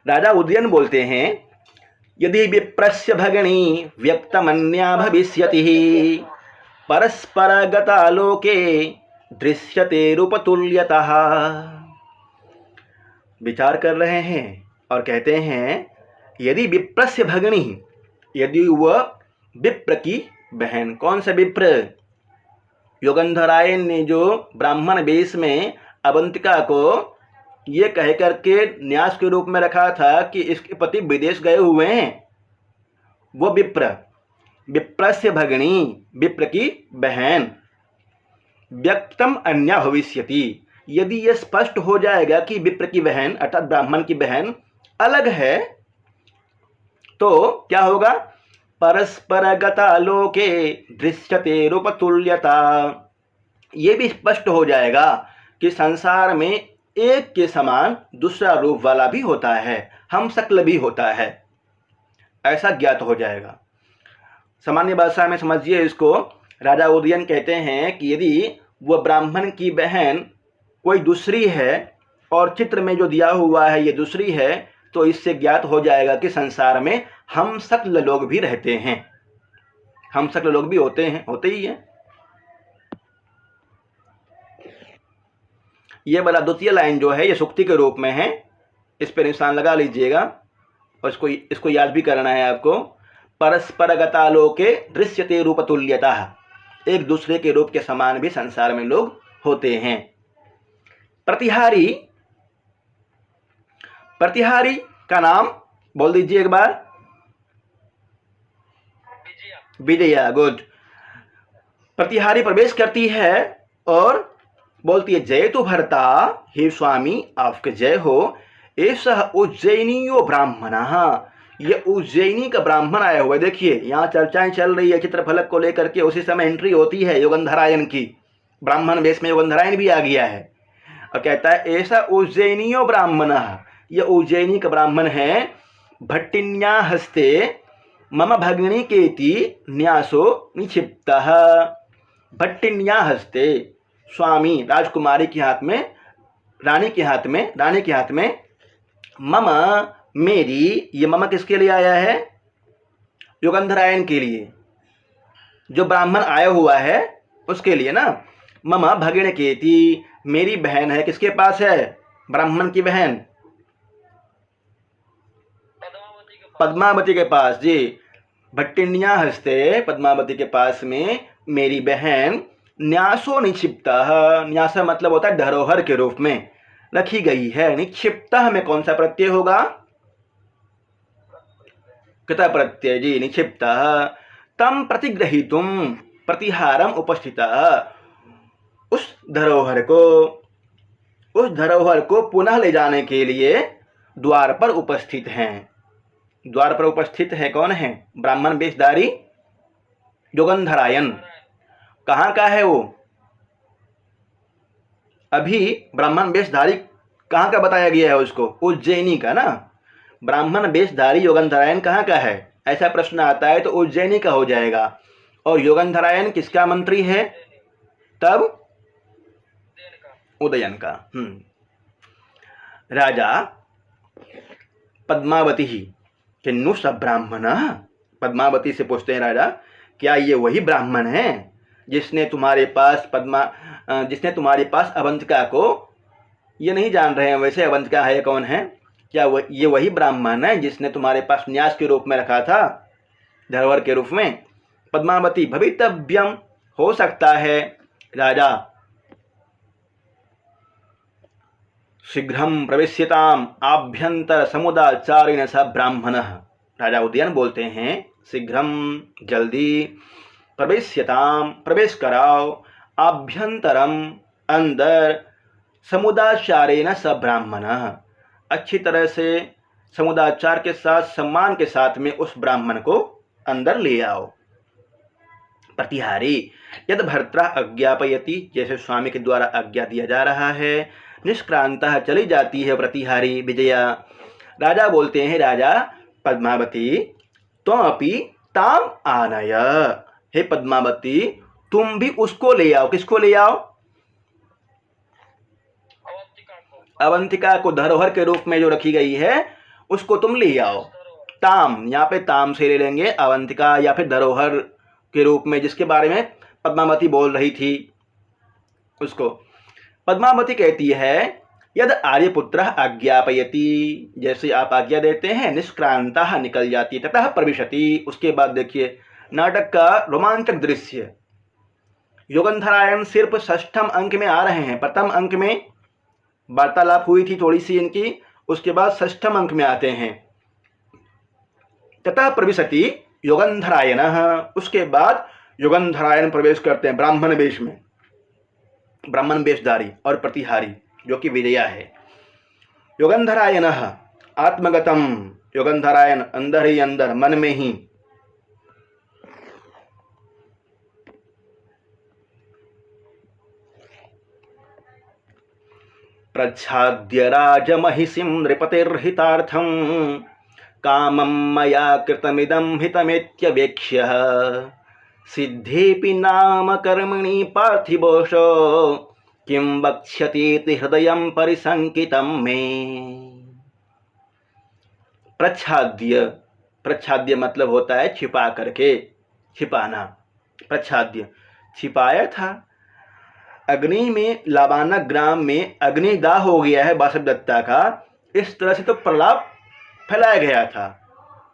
राजा उदयन बोलते हैं, यदि विप्रस्य भगिनी व्यक्तमन्या भविष्यति परस्परगतालोके दृश्यते रूपतुल्यतः। विचार कर रहे हैं और कहते हैं, यदि विप्रस्य भगिनी, यदि वह विप्र की बहन। कौन सा विप्र? योगंधरायन ने जो ब्राह्मण वेश में अवंतिका को ये कह करके न्यास के रूप में रखा था कि इसके पति विदेश गए हुए हैं, वो विप्रस्य भगिनी, विप्र की बहन। व्यक्तम अन्या भविष्यति, यदि यह स्पष्ट हो जाएगा कि विप्र की बहन अर्थात ब्राह्मण की बहन अलग है, तो क्या होगा? परस्परगतालोके दृश्यते रूपतुल्यता। ये भी स्पष्ट हो जाएगा कि संसार में एक के समान दूसरा रूप वाला भी होता है, हम शक्ल भी होता है, ऐसा ज्ञात हो जाएगा। सामान्य भाषा में समझिए इसको। राजा उदयन कहते हैं कि यदि वह ब्राह्मण की बहन कोई दूसरी है और चित्र में जो दिया हुआ है ये दूसरी है, तो इससे ज्ञात हो जाएगा कि संसार में हम शक्ल लोग भी रहते हैं, हम शक्ल लोग भी होते ही हैं। ये वाला द्वितीय लाइन जो है ये सुक्ति के रूप में है, इस पर निशान लगा लीजिएगा और इसको याद भी करना है आपको। परस्परगतालोके दृश्यते रूपतुल्यता, एक दूसरे के रूप के समान भी संसार में लोग होते हैं। प्रतिहारी का नाम बोल दीजिए एक बार। विजया। गुड। प्रतिहारी प्रवेश करती है और बोलती है, जय तो भरता, हे स्वामी आपके जय हो। ऐसा उज्जैनियो ब्राह्मण, ये उज्जैनी का ब्राह्मण आया हुआ है। देखिए यहाँ चर्चाएं चल रही है चित्रफलक को लेकर के, उसी समय एंट्री होती है योगंधरायन की। ब्राह्मण वेश में योगंधरायण भी आ गया है और कहता है ऐसा उज्जैनियो ब्राह्मण, यह उज्जैनी का ब्राह्मण है। भट्टिन्या हस्ते मम भगिनी केति न्यासो निक्षिप्तः। भट्टिन्या हस्ते स्वामी राजकुमारी के हाथ में, रानी के हाथ में मम मेरी, ये मम किसके लिए आया है? योगंधरायण के लिए, जो ब्राह्मण आया हुआ है उसके लिए ना। मम भगिनी केति, मेरी बहन है, किसके पास है? ब्राह्मण की बहन पद्मावती के पास जी। भट्टिन्या हस्ते पद्मावती के पास में मेरी बहन न्यासो निक्षिप्तः, न्यास मतलब होता है धरोहर के रूप में रखी गई है। निक्षिप्तः में कौन सा प्रत्यय होगा? कृत प्रत्यय जी। निक्षिप्तः तम प्रतिग्रहीतुम प्रतिहारम उपस्थितः, उस धरोहर को पुनः ले जाने के लिए द्वार पर उपस्थित हैं। द्वार पर उपस्थित है कौन है? ब्राह्मण वेशधारी योगंधरायण। कहाँ का है वो? अभी ब्राह्मण वेशधारी कहाँ का बताया गया है उसको? उज्जैनी का ना। ब्राह्मण वेशधारी योगंधरायण कहाँ का है? ऐसा प्रश्न आता है तो उज्जैनी का हो जाएगा। और योगंधरायण किसका मंत्री है तब? उदयन का। राजा पद्मावती ही किन्नु स ब्राह्मण, पद्मावती से पूछते हैं राजा, क्या ये वही ब्राह्मण है जिसने तुम्हारे पास अवंतिका को, ये नहीं जान रहे हैं वैसे अवंतिका है कौन है, क्या ये वही ब्राह्मण है जिसने तुम्हारे पास न्यास के रूप में रखा था, धरोहर के रूप में? पद्मावती भवितव्यम, हो सकता है। राजा शीघ्रम प्रवेश्यताम आभ्यंतर समुदाचारिण स ब्राह्मणः। राजा उदयन बोलते हैं शीघ्रम, जल्दी, प्रवेश्यताम प्रवेश कराओ, आभ्यंतरम अंदर, समुदाचारेण स ब्राह्मणः अच्छी तरह से समुदाचार के साथ, सम्मान के साथ में उस ब्राह्मण को अंदर ले आओ। प्रतिहारी यद भर्त्रा अज्ञापयति, जैसे स्वामी के द्वारा आज्ञा दिया जा रहा है। निष्क्रांतः चली जाती है प्रतिहारी विजया। राजा बोलते हैं राजा पद्मावती त्वमपि ताम आनय, हे पद्मावती तुम भी उसको ले आओ। किसको ले आओ? अवंतिका को धरोहर के रूप में जो रखी गई है उसको तुम ले आओ। ताम, यहाँ पे ताम से ले लेंगे, अवंतिका या फिर धरोहर के रूप में जिसके बारे में पद्मावती बोल रही थी उसको। पद्मावती कहती है यद आर्यपुत्र आज्ञापयति, जैसे आप आज्ञा देते हैं, निष्क्रांता निकल जाती, ततः प्रविशति। उसके बाद देखिए नाटक का रोमांचक दृश्य। योगंधरायण सिर्फ 6वें अंक में आ रहे हैं। प्रथम अंक में वार्तालाप हुई थी थोड़ी सी इनकी, उसके बाद 6वें अंक में आते हैं। ततः प्रविशति योगंधरायण, उसके बाद योगंधरायण प्रवेश करते हैं ब्राह्मण वेश में, ब्राह्मण वेशधारी और प्रतिहारी जो कि विजया है। योगंधरायण आत्मगतम, योगंधरायण अंदर ही अंदर, मन में ही। प्रच्छाद्य राजमहिषीं नृपतिर्हितार्थं कामं मया कृतमिदं हितमेत्यवेक्ष्य सिद्धेपि नाम कर्मणि पार्थिवोष किं वक्ष्यतीति हृदयं परिसंकितं मे। प्रच्छाद्य, प्रच्छाद्य मतलब होता है छिपा करके, छिपाना। प्रच्छाद्य छिपाया था। अग्नि में, लाबाना ग्राम में अग्निदाह हो गया है वासवदत्ता का, इस तरह से तो प्रलाप फैलाया गया था।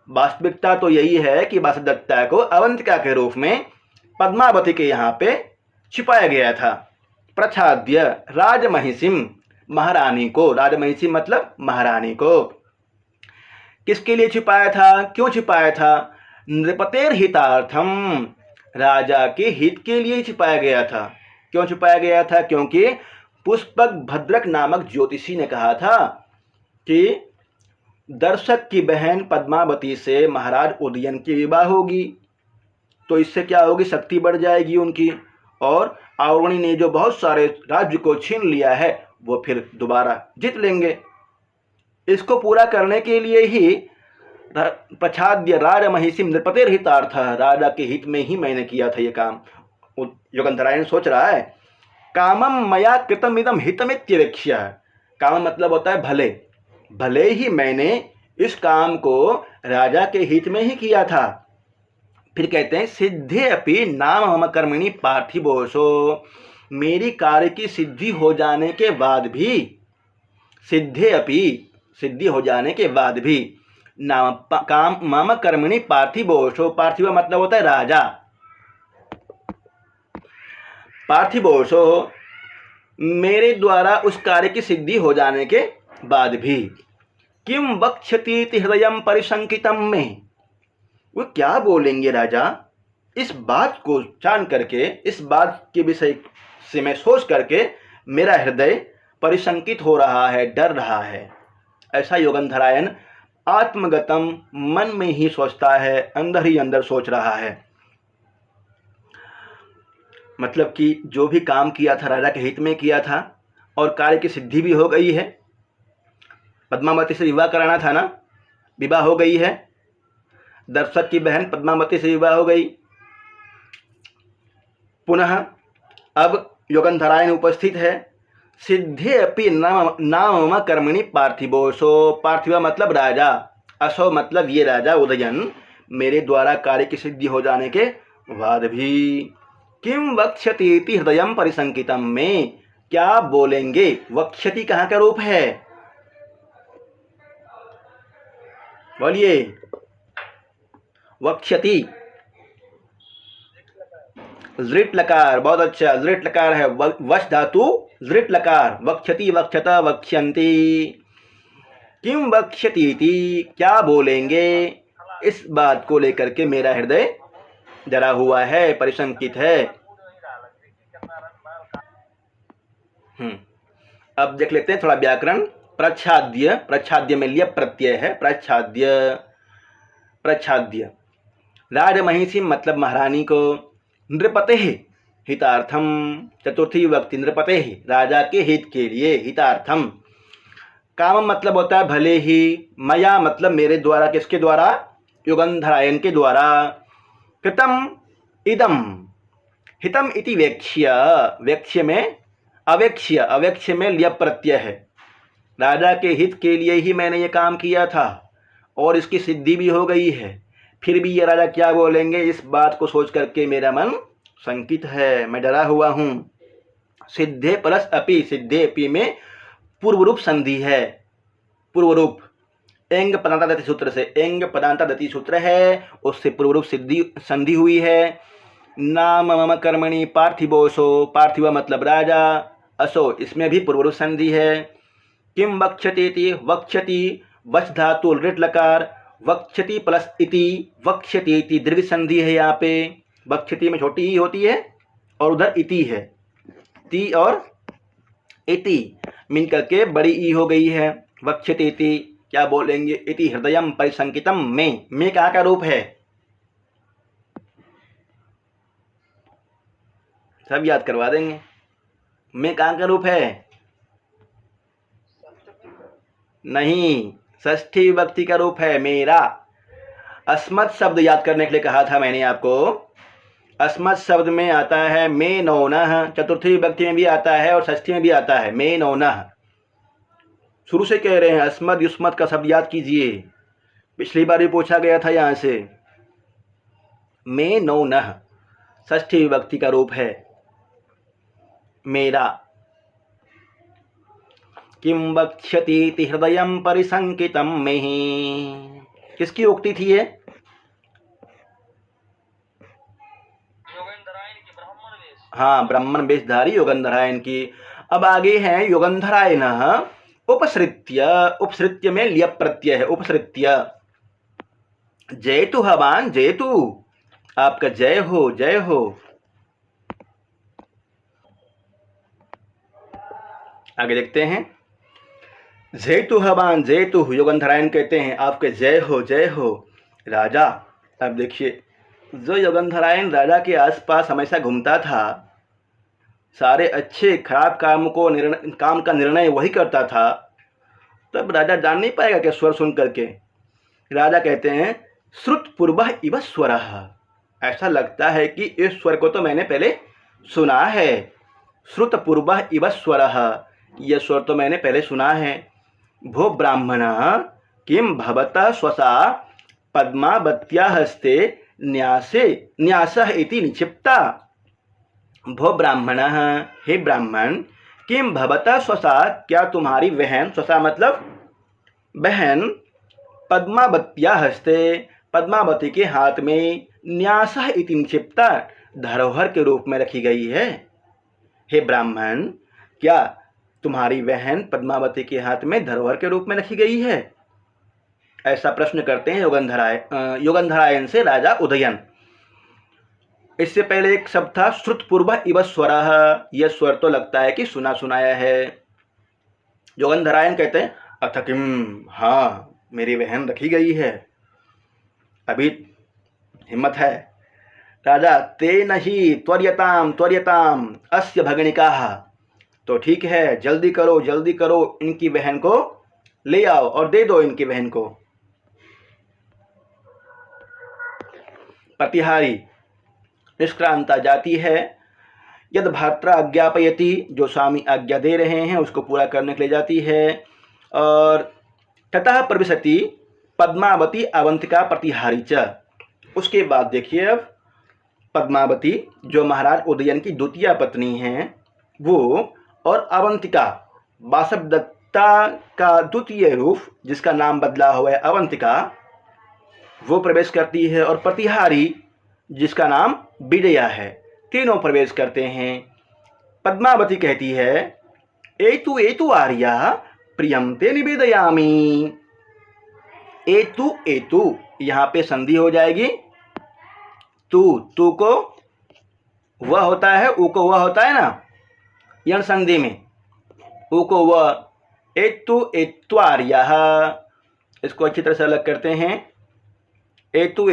वास्तविकता तो यही है कि वासवदत्ता को अवंतिका के रूप में पद्मावती के यहाँ पे छिपाया गया था। प्रच्छाद्य राजमहिषीं, महारानी को, राजमहिषी मतलब महारानी को। किसके लिए छिपाया था? क्यों छिपाया था? नृपतेर हितार्थम, राजा के हित के लिए छिपाया गया था। क्यों छिपाया गया था? क्योंकि पुष्पक भद्रक नामक ज्योतिषी ने कहा था कि दर्शक की बहन पद्मावती से महाराज उदयन की विवाह होगी, तो इससे क्या होगी? शक्ति बढ़ जाएगी उनकी और आवरणी ने जो बहुत सारे राज्य को छीन लिया है वो फिर दोबारा जीत लेंगे। इसको पूरा करने के लिए ही प्रच्छाद्य राज महिषी नृपतेर हितार्थ, राजा के हित में ही मैंने किया था ये काम। युगंधरायण सोच रहा है कामम मया कृतम इदम हितमित्यवेक्ष्य। काम मतलब होता है भले, भले ही मैंने इस काम को राजा के हित में ही किया था। फिर कहते हैं सिद्धे अपि नाम मम कर्मणि पार्थिवोषो, मेरी कार्य की सिद्धि हो जाने के बाद भी, सिद्धे अपि सिद्धि हो जाने के बाद भी, नाम काम मम कर्मणि पार्थिवोषो, पार्थिव मतलब होता है राजा, पार्थिवोषो मेरे द्वारा उस कार्य की सिद्धि हो जाने के बाद भी, किम वक्ष्यति हृदयम परिशंकितम में, वो क्या बोलेंगे राजा, इस बात को जान करके, इस बात के विषय से मैं सोच करके मेरा हृदय परिशंकित हो रहा है, डर रहा है। ऐसा युगंधरायण आत्मगतम मन में ही सोचता है, अंदर ही अंदर सोच रहा है। मतलब कि जो भी काम किया था राजा के हित में किया था और कार्य की सिद्धि भी हो गई है। पद्मावती से विवाह कराना था ना, विवाह हो गई है। दर्शक की बहन पद्मावती से विवाह हो गई। पुनः अब युगंधरायण उपस्थित है। सिद्धे अपि नाम कर्मणि पार्थिवोषो, पार्थिव मतलब राजा, असो मतलब ये राजा उदयन, मेरे द्वारा कार्य की सिद्धि हो जाने के बाद भी, किम वक्ष्यति हृदयम परिशंकितम में, क्या बोलेंगे। वक्ष्यति कहाँ का रूप है, बोलिए। वक्ष्यति जृट लकार, बहुत अच्छा, जृट लकार है, वश धातु जृट लकार, वक्ष्यति वक्ष्यत वक्ष्यन्ति। किम वक्ष्यति क्या बोलेंगे, इस बात को लेकर के मेरा हृदय डरा हुआ है, परिशंकित है। अब देख लेते हैं थोड़ा व्याकरण। प्रच्छाद्य, प्रच्छाद्य में लिया प्रत्यय है, प्रच्छाद्य, प्रच्छाद्य राजमहिषी मतलब महारानी को, नृपते हितार्थम, चतुर्थी विभक्ति, नृपते राजा के हित के लिए, हितार्थम। काम मतलब होता है भले ही, मया मतलब मेरे द्वारा, किसके द्वारा, युगंधरायण के द्वारा, कृतम इदम, हितम इति वेक्ष्य, वेक्ष्य में अवेक्ष्य, अवेक्ष्य में लिय प्रत्यय है, राजा के हित के लिए ही मैंने ये काम किया था और इसकी सिद्धि भी हो गई है। फिर भी ये राजा क्या बोलेंगे, इस बात को सोच करके मेरा मन शंकित है, मैं डरा हुआ हूँ। सिद्धे प्लस अपि, सिद्धे अपि में पूर्व रूप संधि है, पूर्व रूप एंग पदांतादति सूत्र से, एंग पदांतादति सूत्र है, उससे पूर्व रूप सिद्धि संधि हुई है। नाम मम कर्मणि पार्थिवोषो, पार्थिव मतलब राजा, असो इसमें भी पूर्व रूप संधि है। किम वक्ष्यति, वक्ष्यति वच धातु लृट लकार, वक्ष्यति प्लस इति, वक्ष्यति इति दीर्घ संधि है। यहाँ पे वक्ष्यति में छोटी ही होती है और उधर इति है, ती और इति मिल करके बड़ी ई हो गई है। वक्ष्यति इति क्या बोलेंगे, इति हृदयम परिशंकितम में कहाँ का रूप है, सब याद करवा देंगे। में कहाँ का रूप है, नहीं, षष्ठी विभक्ति का रूप है मेरा। अस्मत् शब्द याद करने के लिए कहा था मैंने आपको, अस्मत् शब्द में आता है मे नौनः, चतुर्थी विभक्ति में भी आता है और षष्ठी में भी आता है मे नौनः। शुरू से कह रहे हैं अस्मद युष्मत का शब्द याद कीजिए, पिछली बार भी पूछा गया था यहाँ से। मे नौनः षष्ठी विभक्ति का रूप है मेरा। किम वक्ष्यति हृदयम परिशंकितम में, किसकी उक्ति थी ये, हाँ, ब्राह्मण वेशधारी युगंधरायण की। अब आगे है युगंधरायण उपसृत्य, उपसृत्य में लिय प्रत्यय है, उपसृत्य। जयतु हवान जयतु, आपका जय हो, जय हो। आगे देखते हैं, जयतु हवान जयतु, युगंधरायण कहते हैं आपके जय हो, जय हो राजा। अब देखिए, जो युगंधरायण राजा के आसपास हमेशा घूमता था, सारे अच्छे खराब काम का निर्णय वही करता था, तब राजा जान नहीं पाएगा क्या स्वर सुन करके? राजा कहते हैं श्रुतपूर्वः इव स्वरः, ऐसा लगता है कि इस स्वर को तो मैंने पहले सुना है। श्रुतपूर्वः इव स्वरः, यह स्वर तो मैंने पहले सुना है। भो ब्राह्मणः किं भवतः स्वसा पद्मावत्या हस्ते न्यासः इति निक्षिप्ता। भो ब्राह्मणः, हे ब्राह्मण, किं भवतः स्वसा, क्या तुम्हारी बहन, स्वसा मतलब बहन, पद्मावत्या हस्ते, पद्मावती के हाथ में, न्यासः इति निक्षिप्ता, धरोहर के रूप में रखी गई है। हे ब्राह्मण, क्या तुम्हारी बहन पद्मावती के हाथ में धरोहर के रूप में रखी गई है? ऐसा प्रश्न करते हैं योगंधरायन से राजा उदयन। इससे पहले एक शब्द था श्रुतपूर्वः इव स्वरः, यह स्वर तो लगता है कि सुना सुनाया है। योगंधरायन कहते हैं अथ किम, हाँ मेरी बहन रखी गई है, अभी हिम्मत है। राजा तेन ही त्वर्यताम अस्य भगणिकाः, तो ठीक है, जल्दी करो, इनकी बहन को ले आओ और दे दो इनकी बहन को। प्रतिहारी निष्क्रांता जाती है। यद भ्रात्रा आज्ञापयति, जो स्वामी आज्ञा दे रहे हैं उसको पूरा करने के लिए जाती है। और ततः प्रविशति पद्मावती अवंतिका प्रतिहारी च, उसके बाद देखिए अब पद्मावती जो महाराज उदयन की द्वितीय पत्नी हैं वो, और अवंतिका वासवदत्ता का द्वितीय रूप जिसका नाम बदला हुआ है अवंतिका, वो प्रवेश करती है। और प्रतिहारी जिसका नाम विजया है, तीनों प्रवेश करते हैं। पद्मावती कहती है एतु आर्या प्रियम ते निवेदयामि। एतु यहाँ पे संधि हो जाएगी। तू को वह होता है, ऊ को वह होता है ना, यण संधि में ऊ को वह। एत्वार्यः, इसको अच्छी तरह से अलग करते हैं। एतु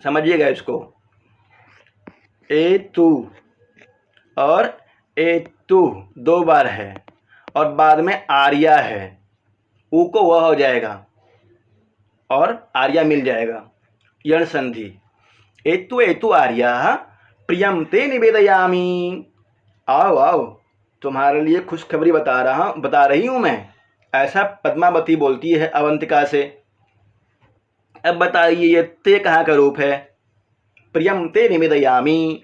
समझिएगा इसको। एतु और एतु दो बार है और बाद में आर्या है, ऊ को वह हो जाएगा और आर्या मिल जाएगा, यण संधि। एतु आर्या प्रियम ते निवेदयामि। आओ, तुम्हारे लिए खुशखबरी बता रही हूँ मैं, ऐसा पद्मावती बोलती है अवंतिका से। अब बताइए ये ते कहाँ का रूप है? प्रियम ते निवेदयामि।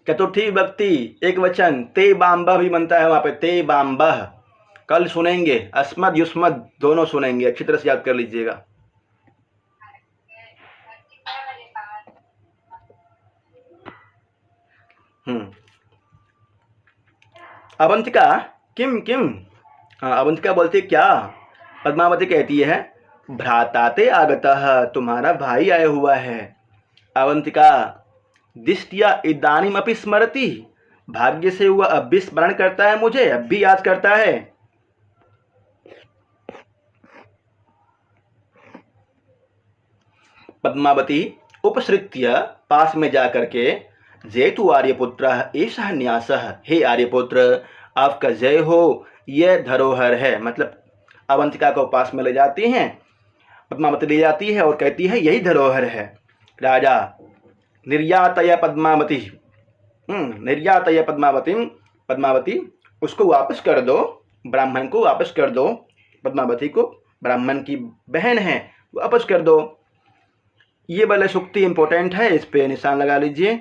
चतुर्थी विभक्ति एक वचन, ते बाम्बह भी बनता है वहाँ पे, ते बाम्बह। कल सुनेंगे, अस्मद युस्मद दोनों सुनेंगे, अच्छी तरह से याद कर लीजिएगा। अवंतिका किम, अवंतिका बोलती क्या? पद्मावती कहती है भ्राता ते आगतः, तुम्हारा भाई आया हुआ है। अवंतिका दिष्ट्या इदानीमपि स्मरति, भाग्य से हुआ अब भी स्मरण करता है मुझे, अब भी याद करता है। पद्मावती उपसृत्य पास में जाकर के जेतु आर्यपुत्र एषः न्यासः, हे आर्यपुत्र आपका जय हो, यह धरोहर है। मतलब अवंतिका को पास में ले जाती हैं, पद्मावती ले जाती है और कहती है यही धरोहर है। राजा निर्यातय पद्मावती, निर्यातय पद्मावती उसको वापस कर दो, ब्राह्मण को वापस कर दो, पद्मावती को, ब्राह्मण की बहन है, वापस कर दो। ये वाला सूक्ति इंपॉर्टेंट है, इस पे निशान लगा लीजिए,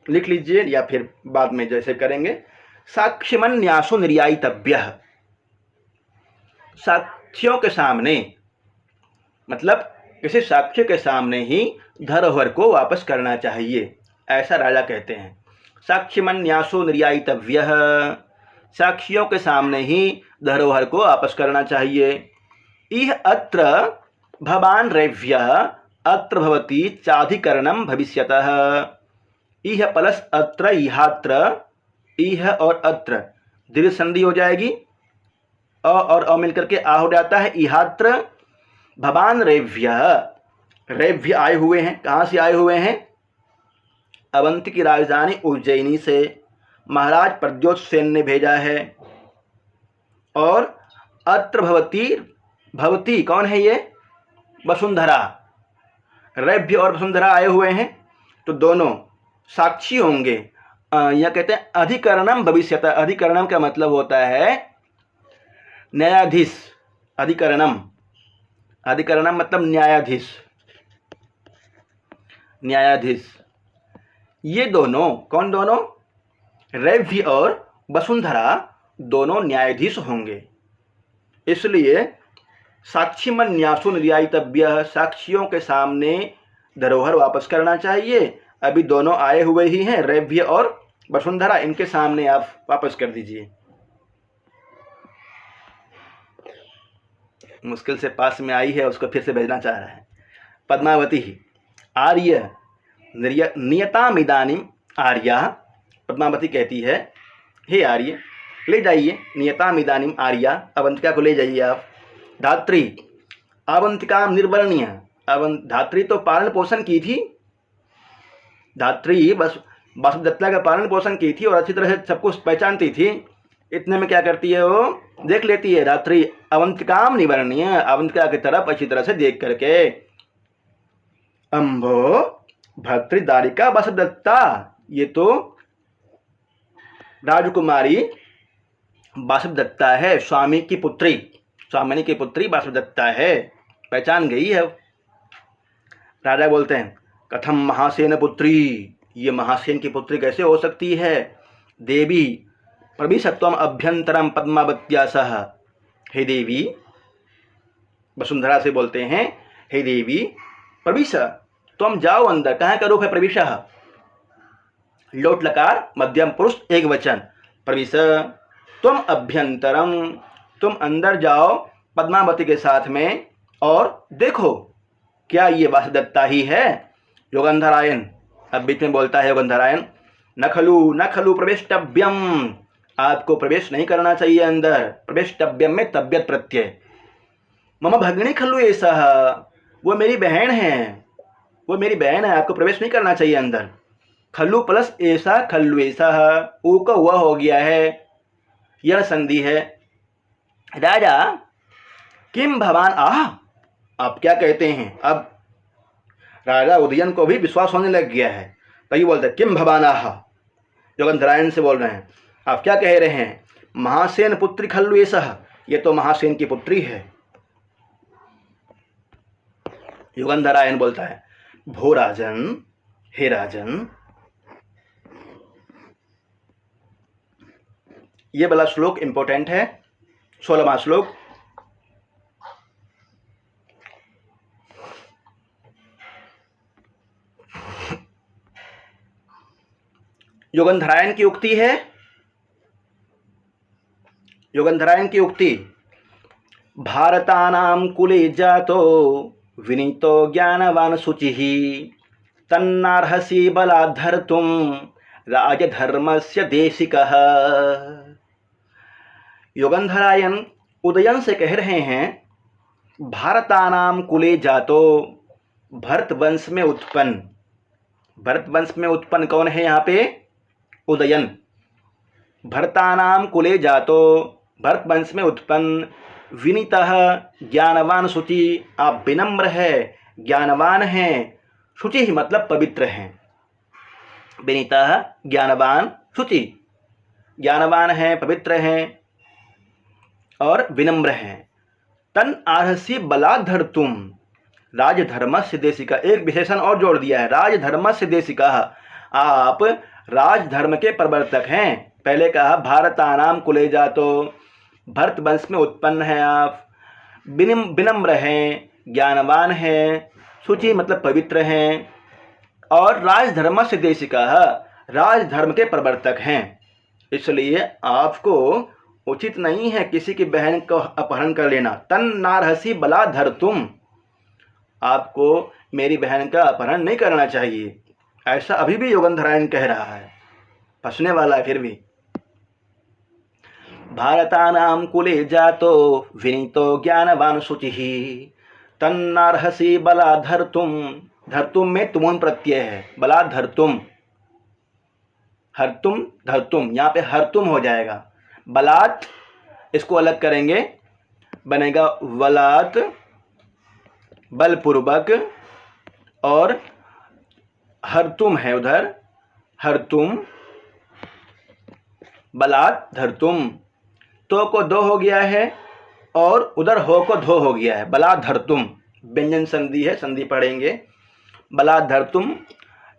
लिख लीजिए या फिर बाद में जैसे करेंगे। साक्ष्यमन्यासो निर्यायितव्यः, साक्ष्यों के सामने, मतलब किसी साक्ष्य के सामने ही धरोहर को वापस करना चाहिए, ऐसा राजा कहते हैं। साक्ष्यमन्यासो निर्यायितव्यः, साक्षियों के सामने ही धरोहर को वापस करना चाहिए। इह अत्र भवान रव्यः अत्र भवति चाधिकरणम भविष्यतः। इह प्लस अत्र इहात्र, इह और अत्र दीर्घ संधि हो जाएगी। और अ मिलकर के आ हो जाता है। इहात्र भवान रेव्य, रेव्य आए हुए हैं। कहाँ से आए हुए हैं? अवंती की राजधानी उज्जैनी से महाराज प्रद्योत सेन ने भेजा है। और अत्र भवती, भवती कौन है ये? वसुंधरा। रेभ्य और वसुंधरा आए हुए हैं, तो दोनों साक्षी होंगे। यह कहते हैं अधिकरणम भविष्यत। अधिकरणम का मतलब होता है न्यायाधीश। अधिकरणम, अधिकरणम मतलब न्यायाधीश, न्यायाधीश। ये दोनों कौन? दोनों रेव्य और वसुंधरा दोनों न्यायाधीश होंगे। इसलिए साक्षीमन न्यासो निर्यायितव्य, साक्षियों के सामने धरोहर वापस करना चाहिए। अभी दोनों आए हुए ही हैं, रेव्य और वसुंधरा, इनके सामने आप वापस कर दीजिए। मुश्किल से पास में आई है, उसको फिर से भेजना चाह रहा है। पद्मावती आर्य नियतामिदानीम आर्या। पद्मावती कहती है, हे आर्य ले जाइए, नियतामिदानीम आर्या, अवंतिका को ले जाइए आप। धात्री अवंतिका निर्वर्ण्य, धात्री तो पालन पोषण की थी, धात्री बस वासुदत्ता का पालन पोषण की थी और अच्छी तरह से सब कुछ पहचानती थी। इतने में क्या करती है वो? देख लेती है धात्री अवंतिकाम निवर्ण्य, अवंतिका की तरफ अच्छी तरह से देख करके। अम्भो भर्तृदारिका वासुदत्ता, ये तो राजकुमारी वासुदत्ता है, स्वामी की पुत्री, स्वामिनी की पुत्री वासुदत्ता है, पहचान गई है। राजा बोलते हैं कथम महासेन पुत्री, ये महासेन की पुत्री कैसे हो सकती है? देवी प्रविशत्वम अभ्यंतरम पद्मावत्या सह। हे देवी, वसुंधरा से बोलते हैं, हे देवी प्रविश, तुम जाओ अंदर। कहाँ का रूप है प्रविश? लोट लकार मध्यम पुरुष एक वचन। प्रविश तुम अभ्यंतरम, तुम अंदर जाओ पद्मावती के साथ में और देखो क्या ये वासुदत्ता ही है? योगंधरायण अब बीच में बोलता है, योगंधरायण न खलु प्रवेष्टव्यम, आपको प्रवेश नहीं करना चाहिए अंदर। प्रवेष्टव्यम में तब्यत प्रत्यय। मम भगिनी खलु ऐसा, वो मेरी बहन है, वो मेरी बहन है, आपको प्रवेश नहीं करना चाहिए अंदर। खल्लू प्लस ऐसा, खल्लु ऐसा, ऊ का हुआ हो गया है, यह संधि है। राजा किम भवान आह, आप क्या कहते हैं? अब राजा उदयन को भी विश्वास होने लग गया है, तभी बोलते हैं किम भवान आह। योगंधरायण से बोल रहे हैं, आप क्या कह रहे हैं? महासेन पुत्री खल्लु ऐसा, ये तो महासेन की पुत्री है। योगंधरायण बोलता है, भो राजन, हे राजन। ये वाला श्लोक इंपॉर्टेंट है, 16वां श्लोक। योगंधरायण की उक्ति है, योगंधरायण की उक्ति, भारतानां कुले जातो विनीतो ज्ञानवान शुचिः तन्नार्हसि बलाद्धर्तुं राजधर्मस्य देशिकः। योगंधरायण उदयन से कह रहे हैं, भारतानाम कुले जातो, भरत वंश में उत्पन्न, भरत वंश में उत्पन्न कौन है यहाँ पे? उदयन। भरतानाम कुले जातो, भरत वंश में उत्पन्न, विनीतः ज्ञानवान शुचि, आप विनम्र है, ज्ञानवान हैं, शुचि मतलब पवित्र हैं। विनीतः ज्ञानवान, शुचि ज्ञानवान हैं, पवित्र हैं और विनम्र हैं। तन आर्हसि बलाद्धर तुम, राजधर्मस्य देशिका, एक विशेषण और जोड़ दिया है, राजधर्मस्य देशिका, आप राजधर्म के प्रवर्तक हैं। पहले कहा भारतानाम कुले जातो, भरत वंश में उत्पन्न हैं आप, विनम्र हैं, ज्ञानवान हैं, शुचि मतलब पवित्र हैं और राजधर्मस्य देशिका, राजधर्म के प्रवर्तक हैं। इसलिए आपको उचित नहीं है किसी की बहन को अपहरण कर लेना। तन नारहसी बलाधर तुम, आपको मेरी बहन का अपहरण नहीं करना चाहिए। ऐसा अभी भी योगंधरायण कह रहा है, फंसने वाला है फिर भी। भारतानां कुले जातो विनीतो ज्ञानवान शुचिः तन्नार्हसि बलात् धर्तुम। धर्तुम में तुमुन प्रत्यय है, बलात् धर्तुम, हर्तुम धर्तुम, यहाँ पे हर्तुम हो जाएगा। बलात् इसको अलग करेंगे, बनेगा वलात् बलपूर्वक, और हर्तुम है उधर, हर्तुम बलात् धर्तुम। तो को दो हो गया है और उधर हो को धो हो गया है। बलात् धर्तुम व्यंजन संधि है, संधि पढ़ेंगे। बलात् धर्तुम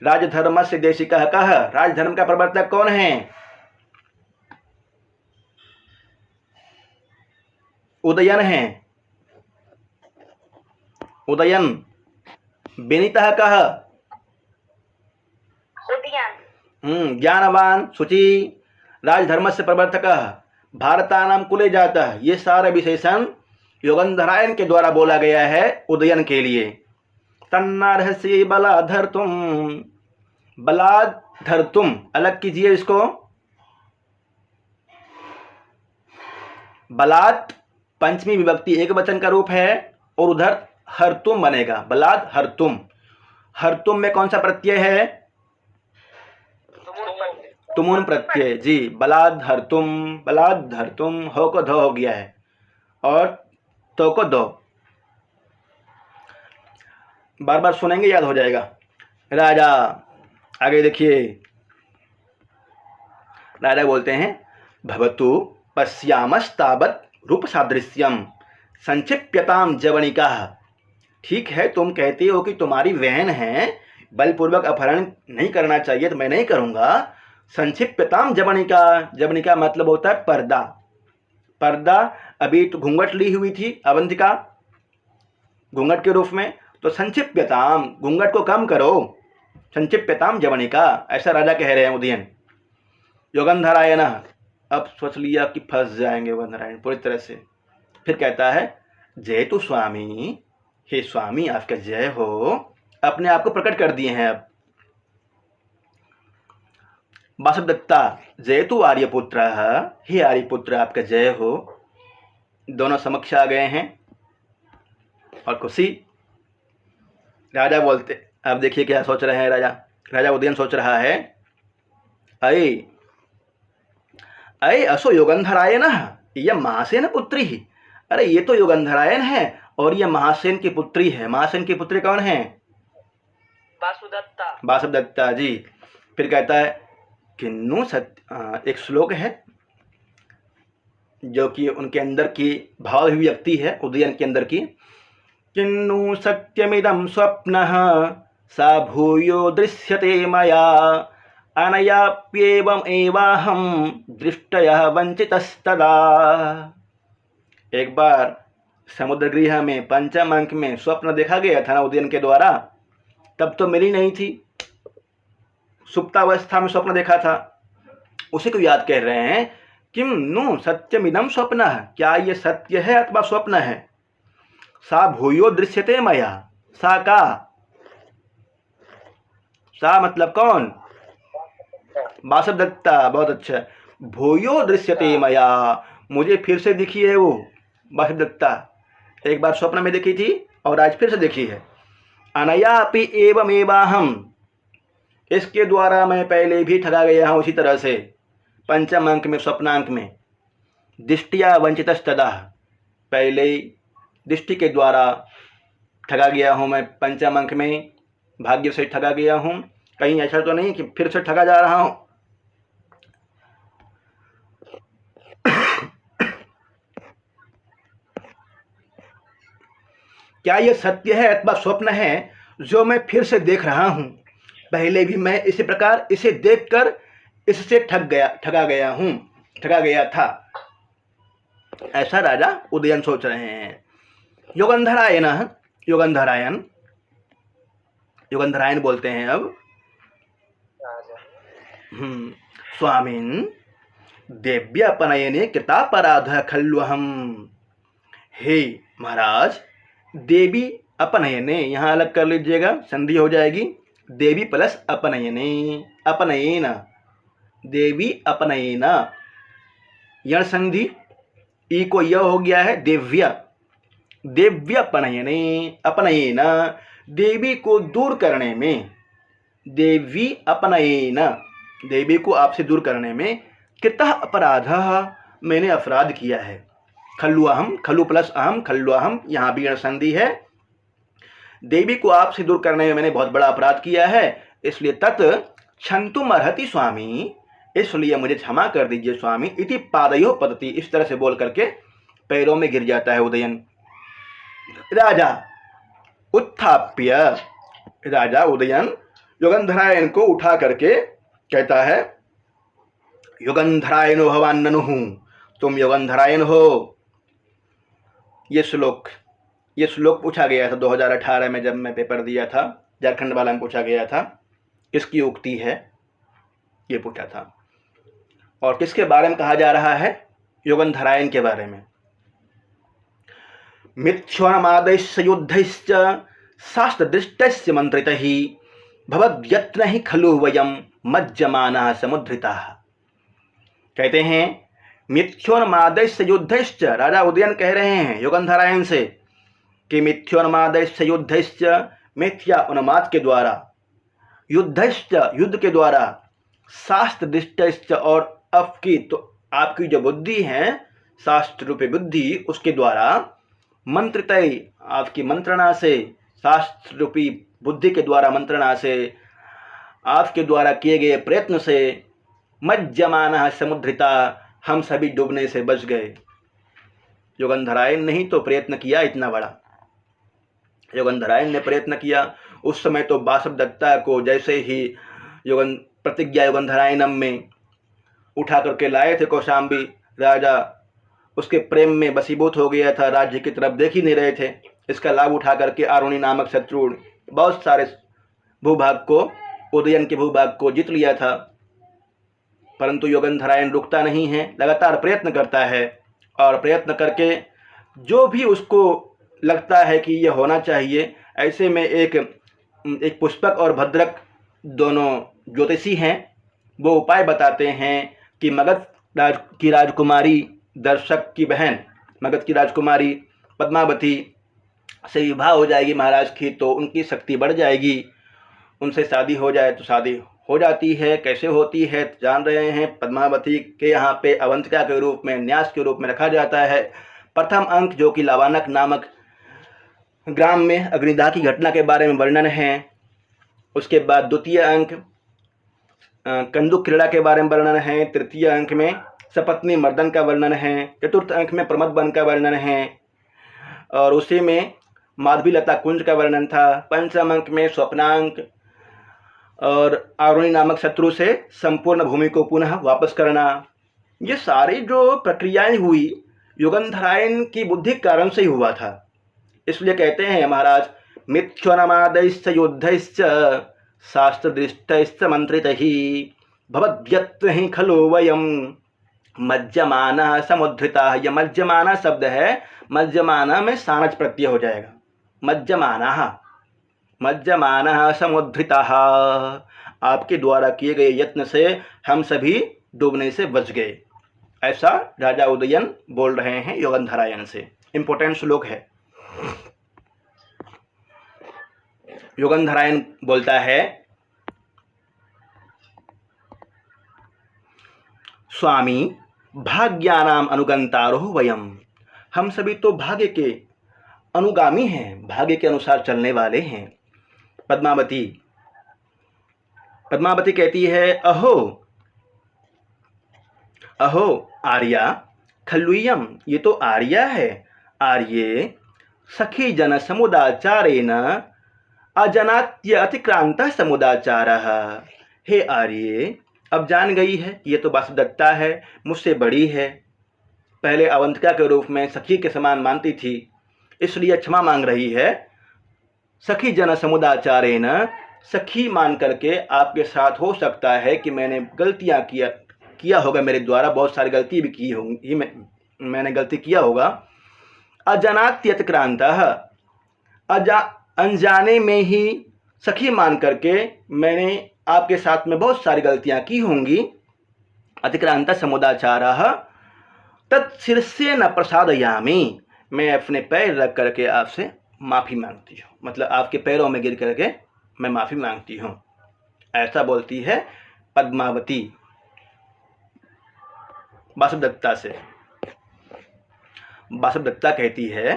राजधर्म से देशिका कह। राजधर्म का प्रवर्तक कौन है? उदयन है, उदयन। विनीतः कह? उदयन। ज्ञानवान शुचि राजधर्म से प्रवर्तक भारतानां कुले जातः। ये सारे विशेषण योगंधरायन के द्वारा बोला गया है उदयन के लिए। तन्नार्हसि बलात् धर्तुम, बलात् धर्तुम अलग कीजिए इसको। बलात् पंचमी विभक्ति एक वचन का रूप है और उधर हर्तुम बनेगा, बलात् हर्तुम। हर्तुम में कौन सा प्रत्यय है? तुमुन प्रत्यय जी। बलात् हर्तुम, बलात् धर्तुम, हो को धो हो गया है और तो को दो। बार बार सुनेंगे याद हो जाएगा। राजा, आगे देखिए, राजा बोलते हैं भवतु पश्यामस्तावत् रूप सादृश्यम संक्षिप्यताम जवनिका। ठीक है, तुम कहती हो कि तुम्हारी बहन है, बलपूर्वक अपहरण नहीं करना चाहिए तो मैं नहीं करूंगा। संक्षिप्यताम जवनिका, जवनिका मतलब होता है पर्दा। पर्दा, अभी तो घूंघट ली हुई थी अवंतिका घूंघट के रूप में, तो संक्षिप्यताम, घूंघट को कम करो। संक्षिप्यताम जवनिका, ऐसा राजा कह रहे हैं उदयन। योगंधरायण, अब सोच लिया कि फंस जाएंगे योगंधरायण पूरी तरह से। फिर कहता है जय तु स्वामी, हे स्वामी आपका जय हो। अपने आप को प्रकट कर दिए हैं अब। वासुदत्ता जय तु आर्यपुत्र, हे आर्यपुत्र आपका जय हो। दोनों समक्ष आ गए हैं और खुशी। राजा बोलते, अब देखिए क्या सोच रहे हैं राजा। राजा उदयन सोच रहा है अये अये असो योगंधरायण, यह महासेन पुत्री। अरे ये तो योगंधरायण है और यह महासेन की पुत्री है। महासेन की पुत्री कौन है? वासुदत्ता। वासुदत्ता जी। फिर कहता है किन्नु सत्य, एक श्लोक है जो कि उनके अंदर की भाव अभिव्यक्ति है उदयन के अंदर की। किन्नु सत्यमिदं स्वप्नः सा भूयो दृश्यते मया अनयाप्येवम् एवाहं दृष्टयः वंचितस्तदा। एक बार समुद्र गृह में पंचम अंक में स्वप्न देखा गया था ना उदयन के द्वारा, तब तो मिली नहीं थी, सुप्तावस्था में स्वप्न देखा था। उसी को याद कर रहे हैं। किम नु सत्यमिदं स्वप्न, क्या ये सत्य है अथवा स्वप्न है? सा भूयो दृश्यते मया, सा का, सा मतलब कौन? वासुदत्ता, बहुत अच्छा। भूयो दृश्यते मया, मुझे फिर से दिखी है वो वासुदत्ता। एक बार स्वप्न में देखी थी और आज फिर से देखी है। अनया अपि एवमेवाहम, इसके द्वारा मैं पहले भी ठगा गया हूँ उसी तरह से। पंचम अंक में, स्वप्नांक में, दृष्टिया वंचितस्तदा, पहले दृष्टि के द्वारा ठगा गया हूँ मैं। पंचम अंक में भाग्य से ठगा गया हूँ। कहीं ऐसा तो नहीं कि फिर से ठगा जा रहा हूँ। क्या यह सत्य है अथवा स्वप्न है जो मैं फिर से देख रहा हूँ? पहले भी मैं इसी प्रकार इसे देखकर इससे ठगा गया था। ऐसा राजा उदयन सोच रहे हैं। योगंधरायण, योगंधरायण बोलते हैं अब स्वामिन् देव्यापनयने कृतापराध खल्वहम। हे महाराज, देवी अपनयने, यहाँ अलग कर लीजिएगा, संधि हो जाएगी। देवी प्लस अपनयने, अपनयेन, देवी अपनयेन। यण संधि, ई को य हो गया है देव्य, देव्यपनयने, अपनयेन, देवी को दूर करने में, देवी अपनयेन, देवी को आपसे दूर करने में, कृतः अपराधः, मैंने अपराध किया है। खल्लु अहम, खल्लु प्लस अहम, खल्लु अहम, यहाँ भी यण संधि है। देवी को आपसे दूर करने में मैंने बहुत बड़ा अपराध किया है, इसलिए तत् क्षन्तुम अर्हति स्वामी, इसलिए मुझे क्षमा कर दीजिए स्वामी। इति पादयोः पतति, इस तरह से बोल करके पैरों में गिर जाता है उदयन। राजा उत्थाप्य, राजा उदयन युगंधरायन को उठा करके कहता है, युगंधरायनो भवान ननुः, तुम युगंधरायन हो। ये श्लोक पूछा गया था 2018 में, जब मैं पेपर दिया था, झारखंड वाला में पूछा गया था, किसकी उक्ति है ये पूछा था, और किसके बारे में कहा जा रहा है, युगंधरायन के बारे में। मिथ्योन्मादैश्च युद्धैश्च शास्त्रदृष्टैश्च मंत्रितैः भवद्यत्नैः खलु वयं मज्जमानाः समुद्धृताः। कहते हैं मिथ्योन्मादैश्च युद्धैश्च, राजा उदयन कह रहे हैं युगंधरायन से कि मिथ्योन्मादैश्च युद्धैश्च, मिथ्या उन्माद के द्वारा, युद्धैश्च युद्ध के द्वारा, शास्त्रदृष्टैश्च और आपकी जो बुद्धि है शास्त्र रूपी बुद्धि, उसके द्वारा, मंत्रितै, आपकी मंत्रणा से, शास्त्र रूपी बुद्धि के द्वारा मंत्रणा से, आपके द्वारा किए गए प्रयत्न से, मज्जमाना समुद्रिता, हम सभी डूबने से बच गए। युगंधरायन ने ही तो प्रयत्न किया इतना बड़ा, युगंधरायन ने प्रयत्न किया। उस समय तो वासवदत्ता को जैसे ही प्रतिज्ञा युगंधरायनम में उठा करके लाए थे कौशाम्बी, राजा उसके प्रेम में वशीभूत हो गया था, राज्य की तरफ देख ही नहीं रहे थे। इसका लाभ उठा करके आरुणि नामक शत्रु बहुत सारे भूभाग को, उदयन के भूभाग को जीत लिया था, परंतु युगंधरायन रुकता नहीं है, लगातार प्रयत्न करता है, और प्रयत्न करके जो भी उसको लगता है कि यह होना चाहिए, ऐसे में एक पुष्पक और भद्रक दोनों ज्योतिषी हैं, वो उपाय बताते हैं कि मगध की राजकुमारी, दर्शक की बहन मगध की राजकुमारी पद्मावती से विवाह हो जाएगी महाराज की, तो उनकी शक्ति बढ़ जाएगी, उनसे शादी हो जाए तो शादी हो जाती है। कैसे होती है जान रहे हैं, पद्मावती के यहाँ पे अवंतिका के रूप में, न्यास के रूप में रखा जाता है। प्रथम अंक जो कि लावानक नामक ग्राम में अग्निदाह की घटना के बारे में वर्णन है, उसके बाद द्वितीय अंक कंदुक क्रीड़ा के बारे में वर्णन है, तृतीय अंक में सपत्नी मर्दन का वर्णन है, चतुर्थ अंक में प्रमद वन का वर्णन है, और उसी में माधवी लता कुंज का वर्णन था। पंचम अंक में स्वप्नांक और आरुणि नामक शत्रु से संपूर्ण भूमि को पुनः वापस करना। ये सारी जो प्रक्रियाएं हुई युगंधरायन की बुद्धि कारण से ही हुआ था। इसलिए कहते हैं महाराज, मिथ्योन्मादैश्च युद्धैश्च शास्त्रदृष्टैश्च मंत्रितैः भवद्यत्नैः खलु वयं मज्जमाना समुद्धृता। यह मज्जमाना शब्द है, मज्जमाना में सानच प्रत्यय हो जाएगा, मज्जमाना समुद्धृता, आपके द्वारा किए गए यत्न से हम सभी डूबने से बच गए। ऐसा राजा उदयन बोल रहे हैं युगंधरायन से। इंपॉर्टेंट श्लोक है। युगंधरायन बोलता है, स्वामी भाग्यानाम अनुगंतारो वयम, हम सभी तो भाग्य के अनुगामी हैं, भाग्य के अनुसार चलने वाले हैं। पद्मावती कहती है, अहो अहो आर्या खल्लुयम, ये तो आर्या है। आर्ये सखी जन समुदाचारेण अजनात्य अतिक्रांत समुदाचारः। हे आर्ये, अब जान गई है, ये तो वासुदत्ता है, मुझसे बड़ी है, पहले अवंतिका के रूप में सखी के समान मानती थी, इसलिए क्षमा मांग रही है। सखी जन समुदाचारेण, सखी मान करके आपके साथ हो सकता है कि मैंने गलतियां किया होगा, मेरे द्वारा बहुत सारी गलती भी की होंगी, मैंने गलती किया होगा। अजनात्यतिक्रांतः, अनजाने में ही सखी मान करके मैंने आपके साथ में बहुत सारी गलतियां की होंगी। अतिक्रांत समुदाचारः, तत्शीर्षेण प्रसादयामि, मैं अपने पैर रख करके आपसे माफ़ी मांगती हूँ, मतलब आपके पैरों में गिर करके मैं माफ़ी मांगती हूँ। ऐसा बोलती है पद्मावती वासुदेवदत्ता से। वासुदेवदत्ता कहती है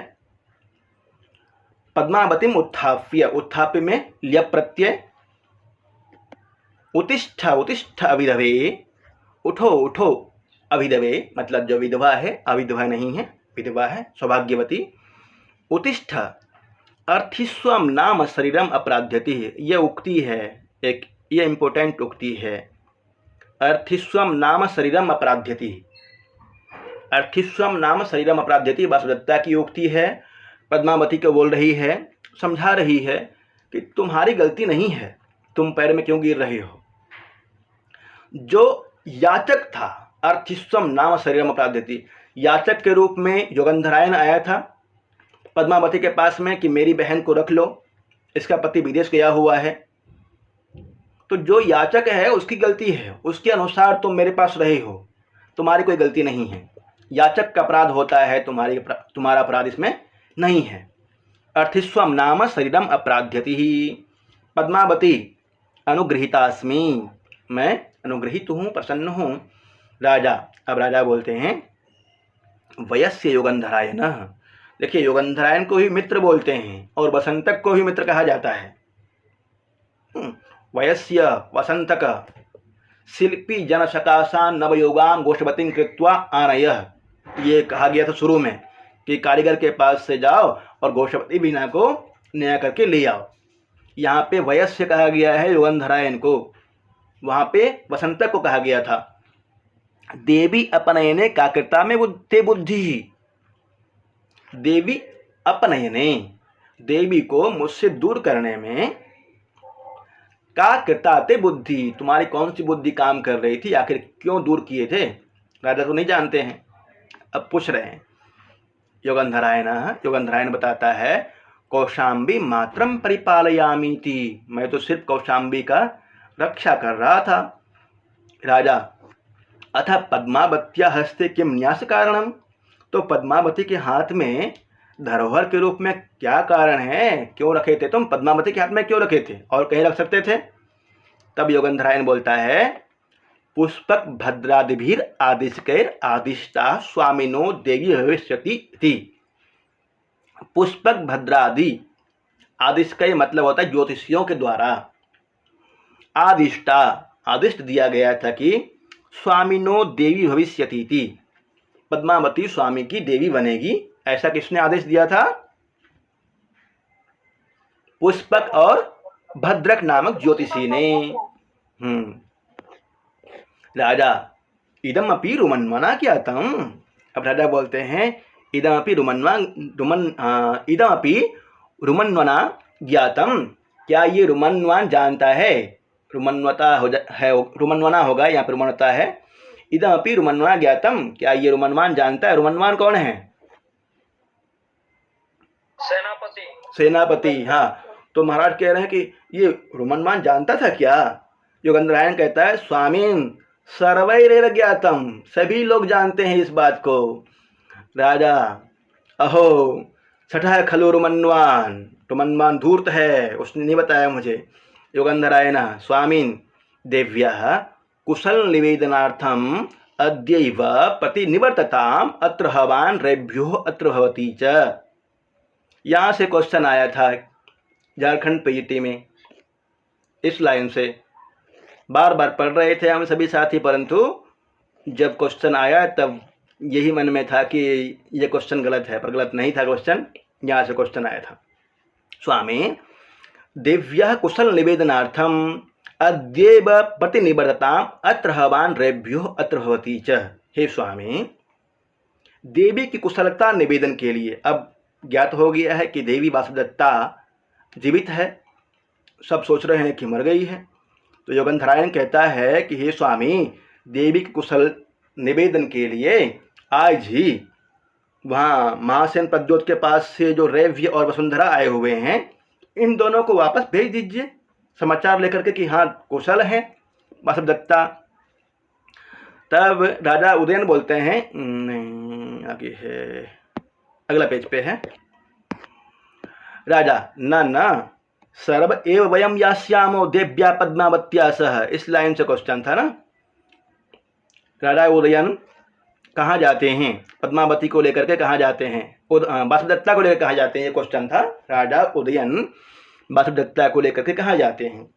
पद्मावतीम उत्थाप्य, उत्थाप्य में ल्यप प्रत्यय, उत्तिष्ठ उत्तिष्ठ अभिधवे, उठो उठो अभिधवे, मतलब जो विधवा है, अविधवा नहीं है, विधवा है, सौभाग्यवती। उत्तिष्ठ अर्थिस्वम नाम शरीरम अपराध्यति, यह उक्ति है एक, ये इम्पोर्टेंट उक्ति है। अर्थिस्वम नाम शरीरम अपराध्यति, अर्थिस्वम नाम शरीरम अपराध्यति वासुदेवदत्ता की उक्ति है। पद्मावती को बोल रही है, समझा रही है कि तुम्हारी गलती नहीं है, तुम पैर में क्यों गिर रहे हो। जो याचक था, अर्थिस्वम नाम शरीरम अपराध्यति, याचक के रूप में योगंधरायण आया था पद्मावती के पास में कि मेरी बहन को रख लो, इसका पति विदेश गया हुआ है। तो जो याचक है उसकी गलती है, उसके अनुसार तुम मेरे पास रहे हो, तुम्हारी कोई गलती नहीं है। याचक का अपराध होता है, तुम्हारा अपराध इसमें नहीं है। अर्थिस्वम नाम शरीरम अपराध्यति ही। पद्मावती अनुगृहीतास्मि, मैं अनुगृहीत हूँ, प्रसन्न हूँ। राजा, अब राजा बोलते हैं वयस्य योगंधरायण, देखिए योगंधरायण को ही मित्र बोलते हैं और वसंतक को भी मित्र कहा जाता है। वयस्य वसंतक शिल्पी जन सकाशान नवयोगाम गोष्ठवतीं कृत्वा आनय, ये कहा गया था शुरू में कि कारीगर के पास से जाओ और गोष्ठवती बीना को नया करके ले आओ। यहाँ पे वयस्य कहा गया है योगंधरायण को, वहाँ पे वसंतक को कहा गया था। देवी अपनयने काकृता में ते बुद्धि, देवी अपनयने, देवी को मुझसे दूर करने में का कृता ते बुद्धि, तुम्हारी कौन सी बुद्धि काम कर रही थी, आखिर क्यों दूर किए थे। राजा तो नहीं जानते हैं, अब पूछ रहे हैं। योगंधरायण बताता है कौशाम्बी मात्रम परिपालयामीति, मैं तो सिर्फ कौशाम्बी का रक्षा कर रहा था। राजा अथ पद्मावत्या हस्ते किम न्यास कारणम, तो पद्मावती के हाथ में धरोहर के रूप में क्या कारण है, क्यों रखे थे तुम, पद्मावती के हाथ में क्यों रखे थे, और कहीं रख सकते थे। तब योगंधरायण बोलता है पुष्पक भद्रादिभिर आदिशकैर आदिष्टा स्वामिनो देवी भविष्यति थी। पुष्पक भद्रादि, आदिशकय मतलब होता है ज्योतिषियों के द्वारा, आदिष्टा आदिष्ट दिया गया था कि स्वामिनो देवी भविष्यति थी, पद्मावती स्वामी की देवी बनेगी। ऐसा किसने आदेश दिया था, पुष्पक और भद्रक नामक ज्योतिषी ने। राजा इदमपि रुमन्वना ज्ञातम, अब राजा बोलते हैं इदमपि रुमन्वना ज्ञातम, क्या ये रुमन्वान जानता है, रुमन्वता है, रुमन्वना होगा यहाँ पर, रुमन्वता है। इदमपि रुमन्वना ज्ञातम, क्या ये रुमन्वान जानता है। रुमन्वान कौन है, सेनापति, सेनापति। हाँ, तो महाराज कह रहे हैं कि ये रुमन्वान जानता था क्या। योगंधरायण कहता है स्वामीन सर्वैरेव ज्ञातम, सभी लोग जानते हैं इस बात को। राजा अहो छठा खलु रुमन्वान, रुमन्वान धूर्त है, उसने नहीं बताया मुझे। योगंधरायण स्वामीन देव्याः कुशल निवेदनार्थम अद्यैव प्रतिनिवर्तताम अत्र हवान रेभ्यो अत्र भवती च। यहाँ से क्वेश्चन आया था झारखंड पीईटी में, इस लाइन से बार बार पढ़ रहे थे हम सभी साथी, परंतु जब क्वेश्चन आया तब यही मन में था कि ये क्वेश्चन गलत है, पर गलत नहीं था क्वेश्चन, यहाँ से क्वेश्चन आया था। स्वामी दिव्य कुशल निवेदनार्थम अद्यैव प्रतिनिवर्तताम अत्र हवान रेभ्यो अत्र भवती च। हे स्वामी, देवी की कुशलता निवेदन के लिए, अब ज्ञात हो गया है कि देवी वासुदेवदत्ता जीवित है, सब सोच रहे हैं कि मर गई है। तो योगंधरायण कहता है कि हे स्वामी, देवी के कुशल निवेदन के लिए आज ही वहाँ महासेन प्रद्योत के पास से जो रेव्य और वसुंधरा आए हुए हैं, इन दोनों को वापस भेज दीजिए समाचार लेकर के कि हाँ कुशल हैं वासुदेवदत्ता। तब राजा उदयन बोलते हैं, नहीं आगे है, अगला पेज पे है। राजा न सर्व एव वयम यास्यामो देव्या पद्मावत्या सह, इस लाइन से क्वेश्चन था ना। राजा उदयन कहाँ जाते हैं, पद्मावती को लेकर के कहाँ जाते हैं, वासुदत्ता को लेकर कहाँ जाते हैं, ये क्वेश्चन था। राजा उदयन वासुदत्ता को लेकर के कहाँ जाते हैं।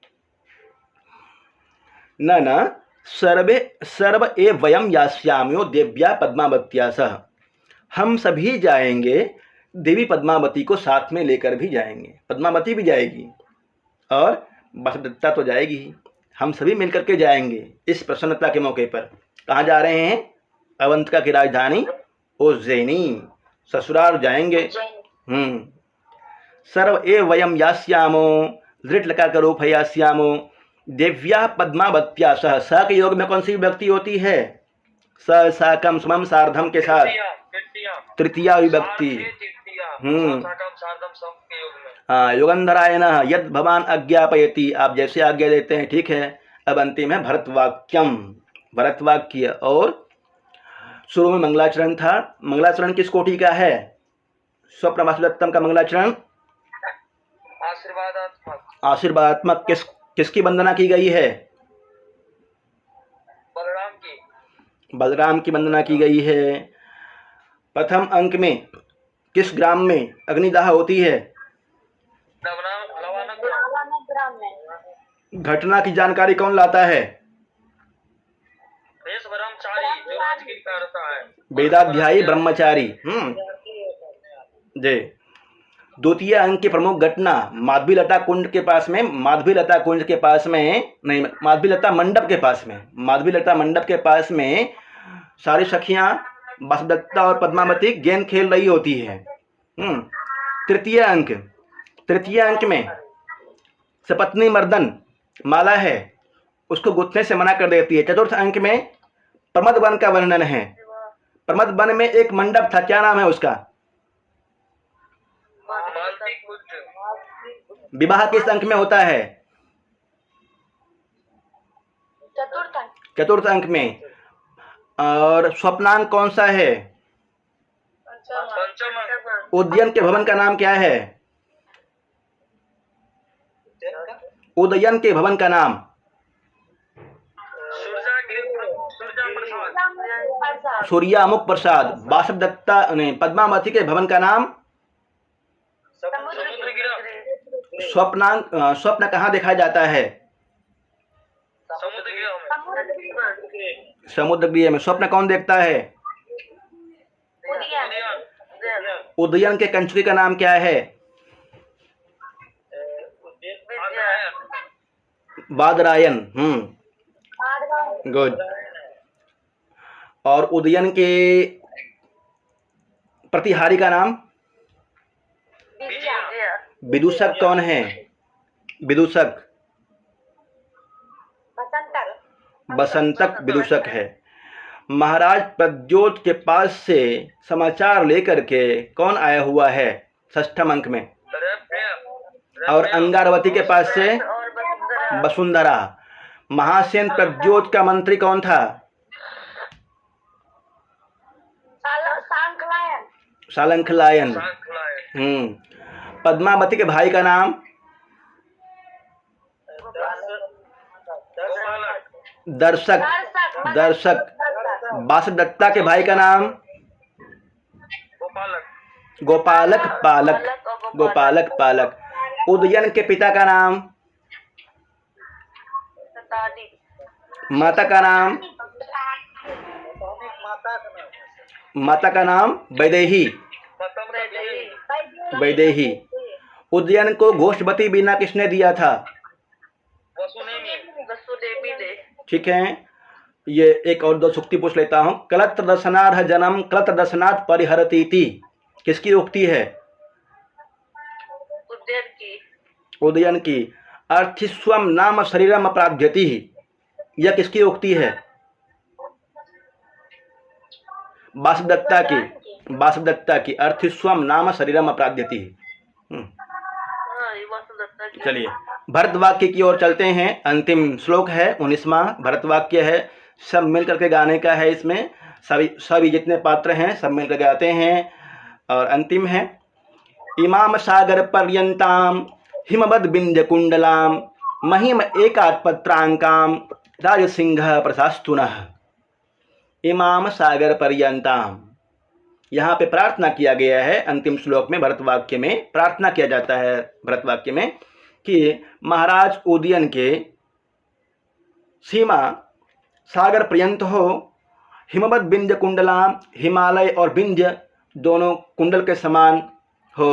न सर्व ए वयम यास्याम्यो देव्या पद्मावत्या सह, हम सभी जाएंगे, देवी पद्मावती को साथ में लेकर भी जाएंगे। पद्मावती भी जाएगी और वासुदत्ता तो जाएगी ही, हम सभी मिलकर के जाएंगे इस प्रसन्नता के मौके पर। कहाँ जा रहे हैं, अवंतिका की राजधानी उज्जैनी, ससुराल जाएंगे। सर्व ए वयम यास्यामो, दृढ़ लकार का रूप है यास्यामो, देव्या पद्मावत्या सह, स के योग में कौन सी विभक्ति होती है, स साकम समम सार्धम के साथ तृतीया विभक्ति। हाँ, युगंधराय नः यद भवान आज्ञापयति, आप जैसे आज्ञा देते हैं, ठीक है। अब अंतिम है भरतवाक्यम, भरतवाक्य। और शुरू में मंगलाचरण था। मंगलाचरण किस कोटि का है, स्वप्न वासुदत्तम का मंगलाचरण आशीर्वादात्मक। किसकी वंदना की गई है, बलराम की वंदना की गई है। प्रथम अंक में किस ग्राम में अग्निदाह होती है, घटना की जानकारी कौन लाता है, वेदाध्यायी ब्रह्मचारी। जी। द्वितीय अंक की प्रमुख घटना, माधवीलता कुंड के पास में, माधवीलता कुंड के पास में नहीं, माधवीलता मंडप के पास में, माधवीलता मंडप के पास में सारी सखियां वासुदत्ता और पद्मावती गेंद खेल रही होती है। तृतीय अंक में सपत्नी मर्दन माला है, उसको गुथने से मना कर देती है। चतुर्थ अंक में प्रमद वन का वर्णन है। प्रमद वन में एक मंडप था, क्या नाम है उसका, विवाह किस अंक में होता है, चतुर्थ अंक में। और स्वप्नांक कौन सा है, उदयन के भवन का नाम क्या है, उदयन के भवन का नाम सूर्यामुख प्रसाद। वासुदत्ता ने पद्मावती के भवन का नाम स्वप्न कहाँ देखा जाता है, समुद्र गृह में। स्वप्न कौन देखता है, उदयन के कंचुकी का नाम क्या है, बादरायन। गुड। और उदयन के प्रतिहारी का नाम, विदूषक कौन है, विदूषक बसंतक विदूषक है। महाराज प्रद्योत के पास से समाचार लेकर के कौन आया हुआ है, षष्ठम अंक में। और अंगारवती के पास से वसुंधरा। महासेन प्रद्योत का मंत्री कौन था, सालंखलायन। पद्मावती के भाई का नाम, दर्शक। वासुदत्ता के भाई का नाम, गोपालक पालक। उदयन के पिता का नाम, माता का नाम वैदेही। उदयन को घोषवती बीना किसने दिया था, ठीक है। ये एक और दो सूक्ति पूछ लेता हूँ। कलत्र दर्शनार्ह जन्म कलत्र दर्शनात् परिहरतीति, किसकी उक्ति है, उदयन की। अर्थिस्वम नाम शरीरम अपराध्यति, यह किसकी उक्ति है, वासुदत्ता की। अर्थिस्वम नाम शरीरम अपराध्यति। चलिए भरतवाक्य की ओर चलते हैं। अंतिम श्लोक है 19वां भरतवाक्य है। सब मिल करके गाने का है। इसमें सभी जितने पात्र हैं सब मिलकर गाते हैं। और अंतिम है इमाम सागर पर्यंताम हिमवद बिंद कुंडलाम महिम एकात् पत्रांकाम राजसिंह प्रशास्तुनः। इमाम सागर पर्यंताम, यहाँ पे प्रार्थना किया गया है। अंतिम श्लोक में भरत वाक्य में प्रार्थना किया जाता है भरत वाक्य में कि महाराज उदयन के सीमा सागर पर्यंत हो, हिमवत बिंज कुंडलाम, हिमालय और बिंज दोनों कुंडल के समान हो,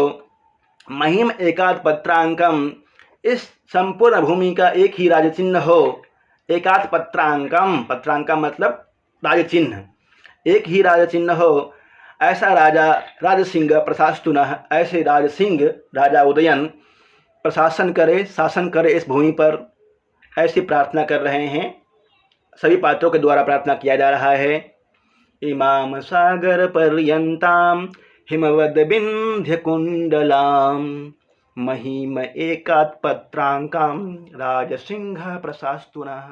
महिम एकात् पत्रांकम, इस संपूर्ण भूमि का एक ही राजचिन्ह हो। एकात् पत्रांकम, पत्रांकम मतलब राजचिन्ह, एक ही राजचिन्ह हो, ऐसा राजा राजसिंह प्रशास्तुनः, ऐसे राजसिंह राजा उदयन प्रशासन करे, शासन करे इस भूमि पर, ऐसी प्रार्थना कर रहे हैं। सभी पात्रों के द्वारा प्रार्थना किया जा रहा है। इमाम सागर पर्यंताम हिमवद विंध्य कुंडलाम महिम एकात् पत्रांकाम राजसिंह प्रशास्तुनः।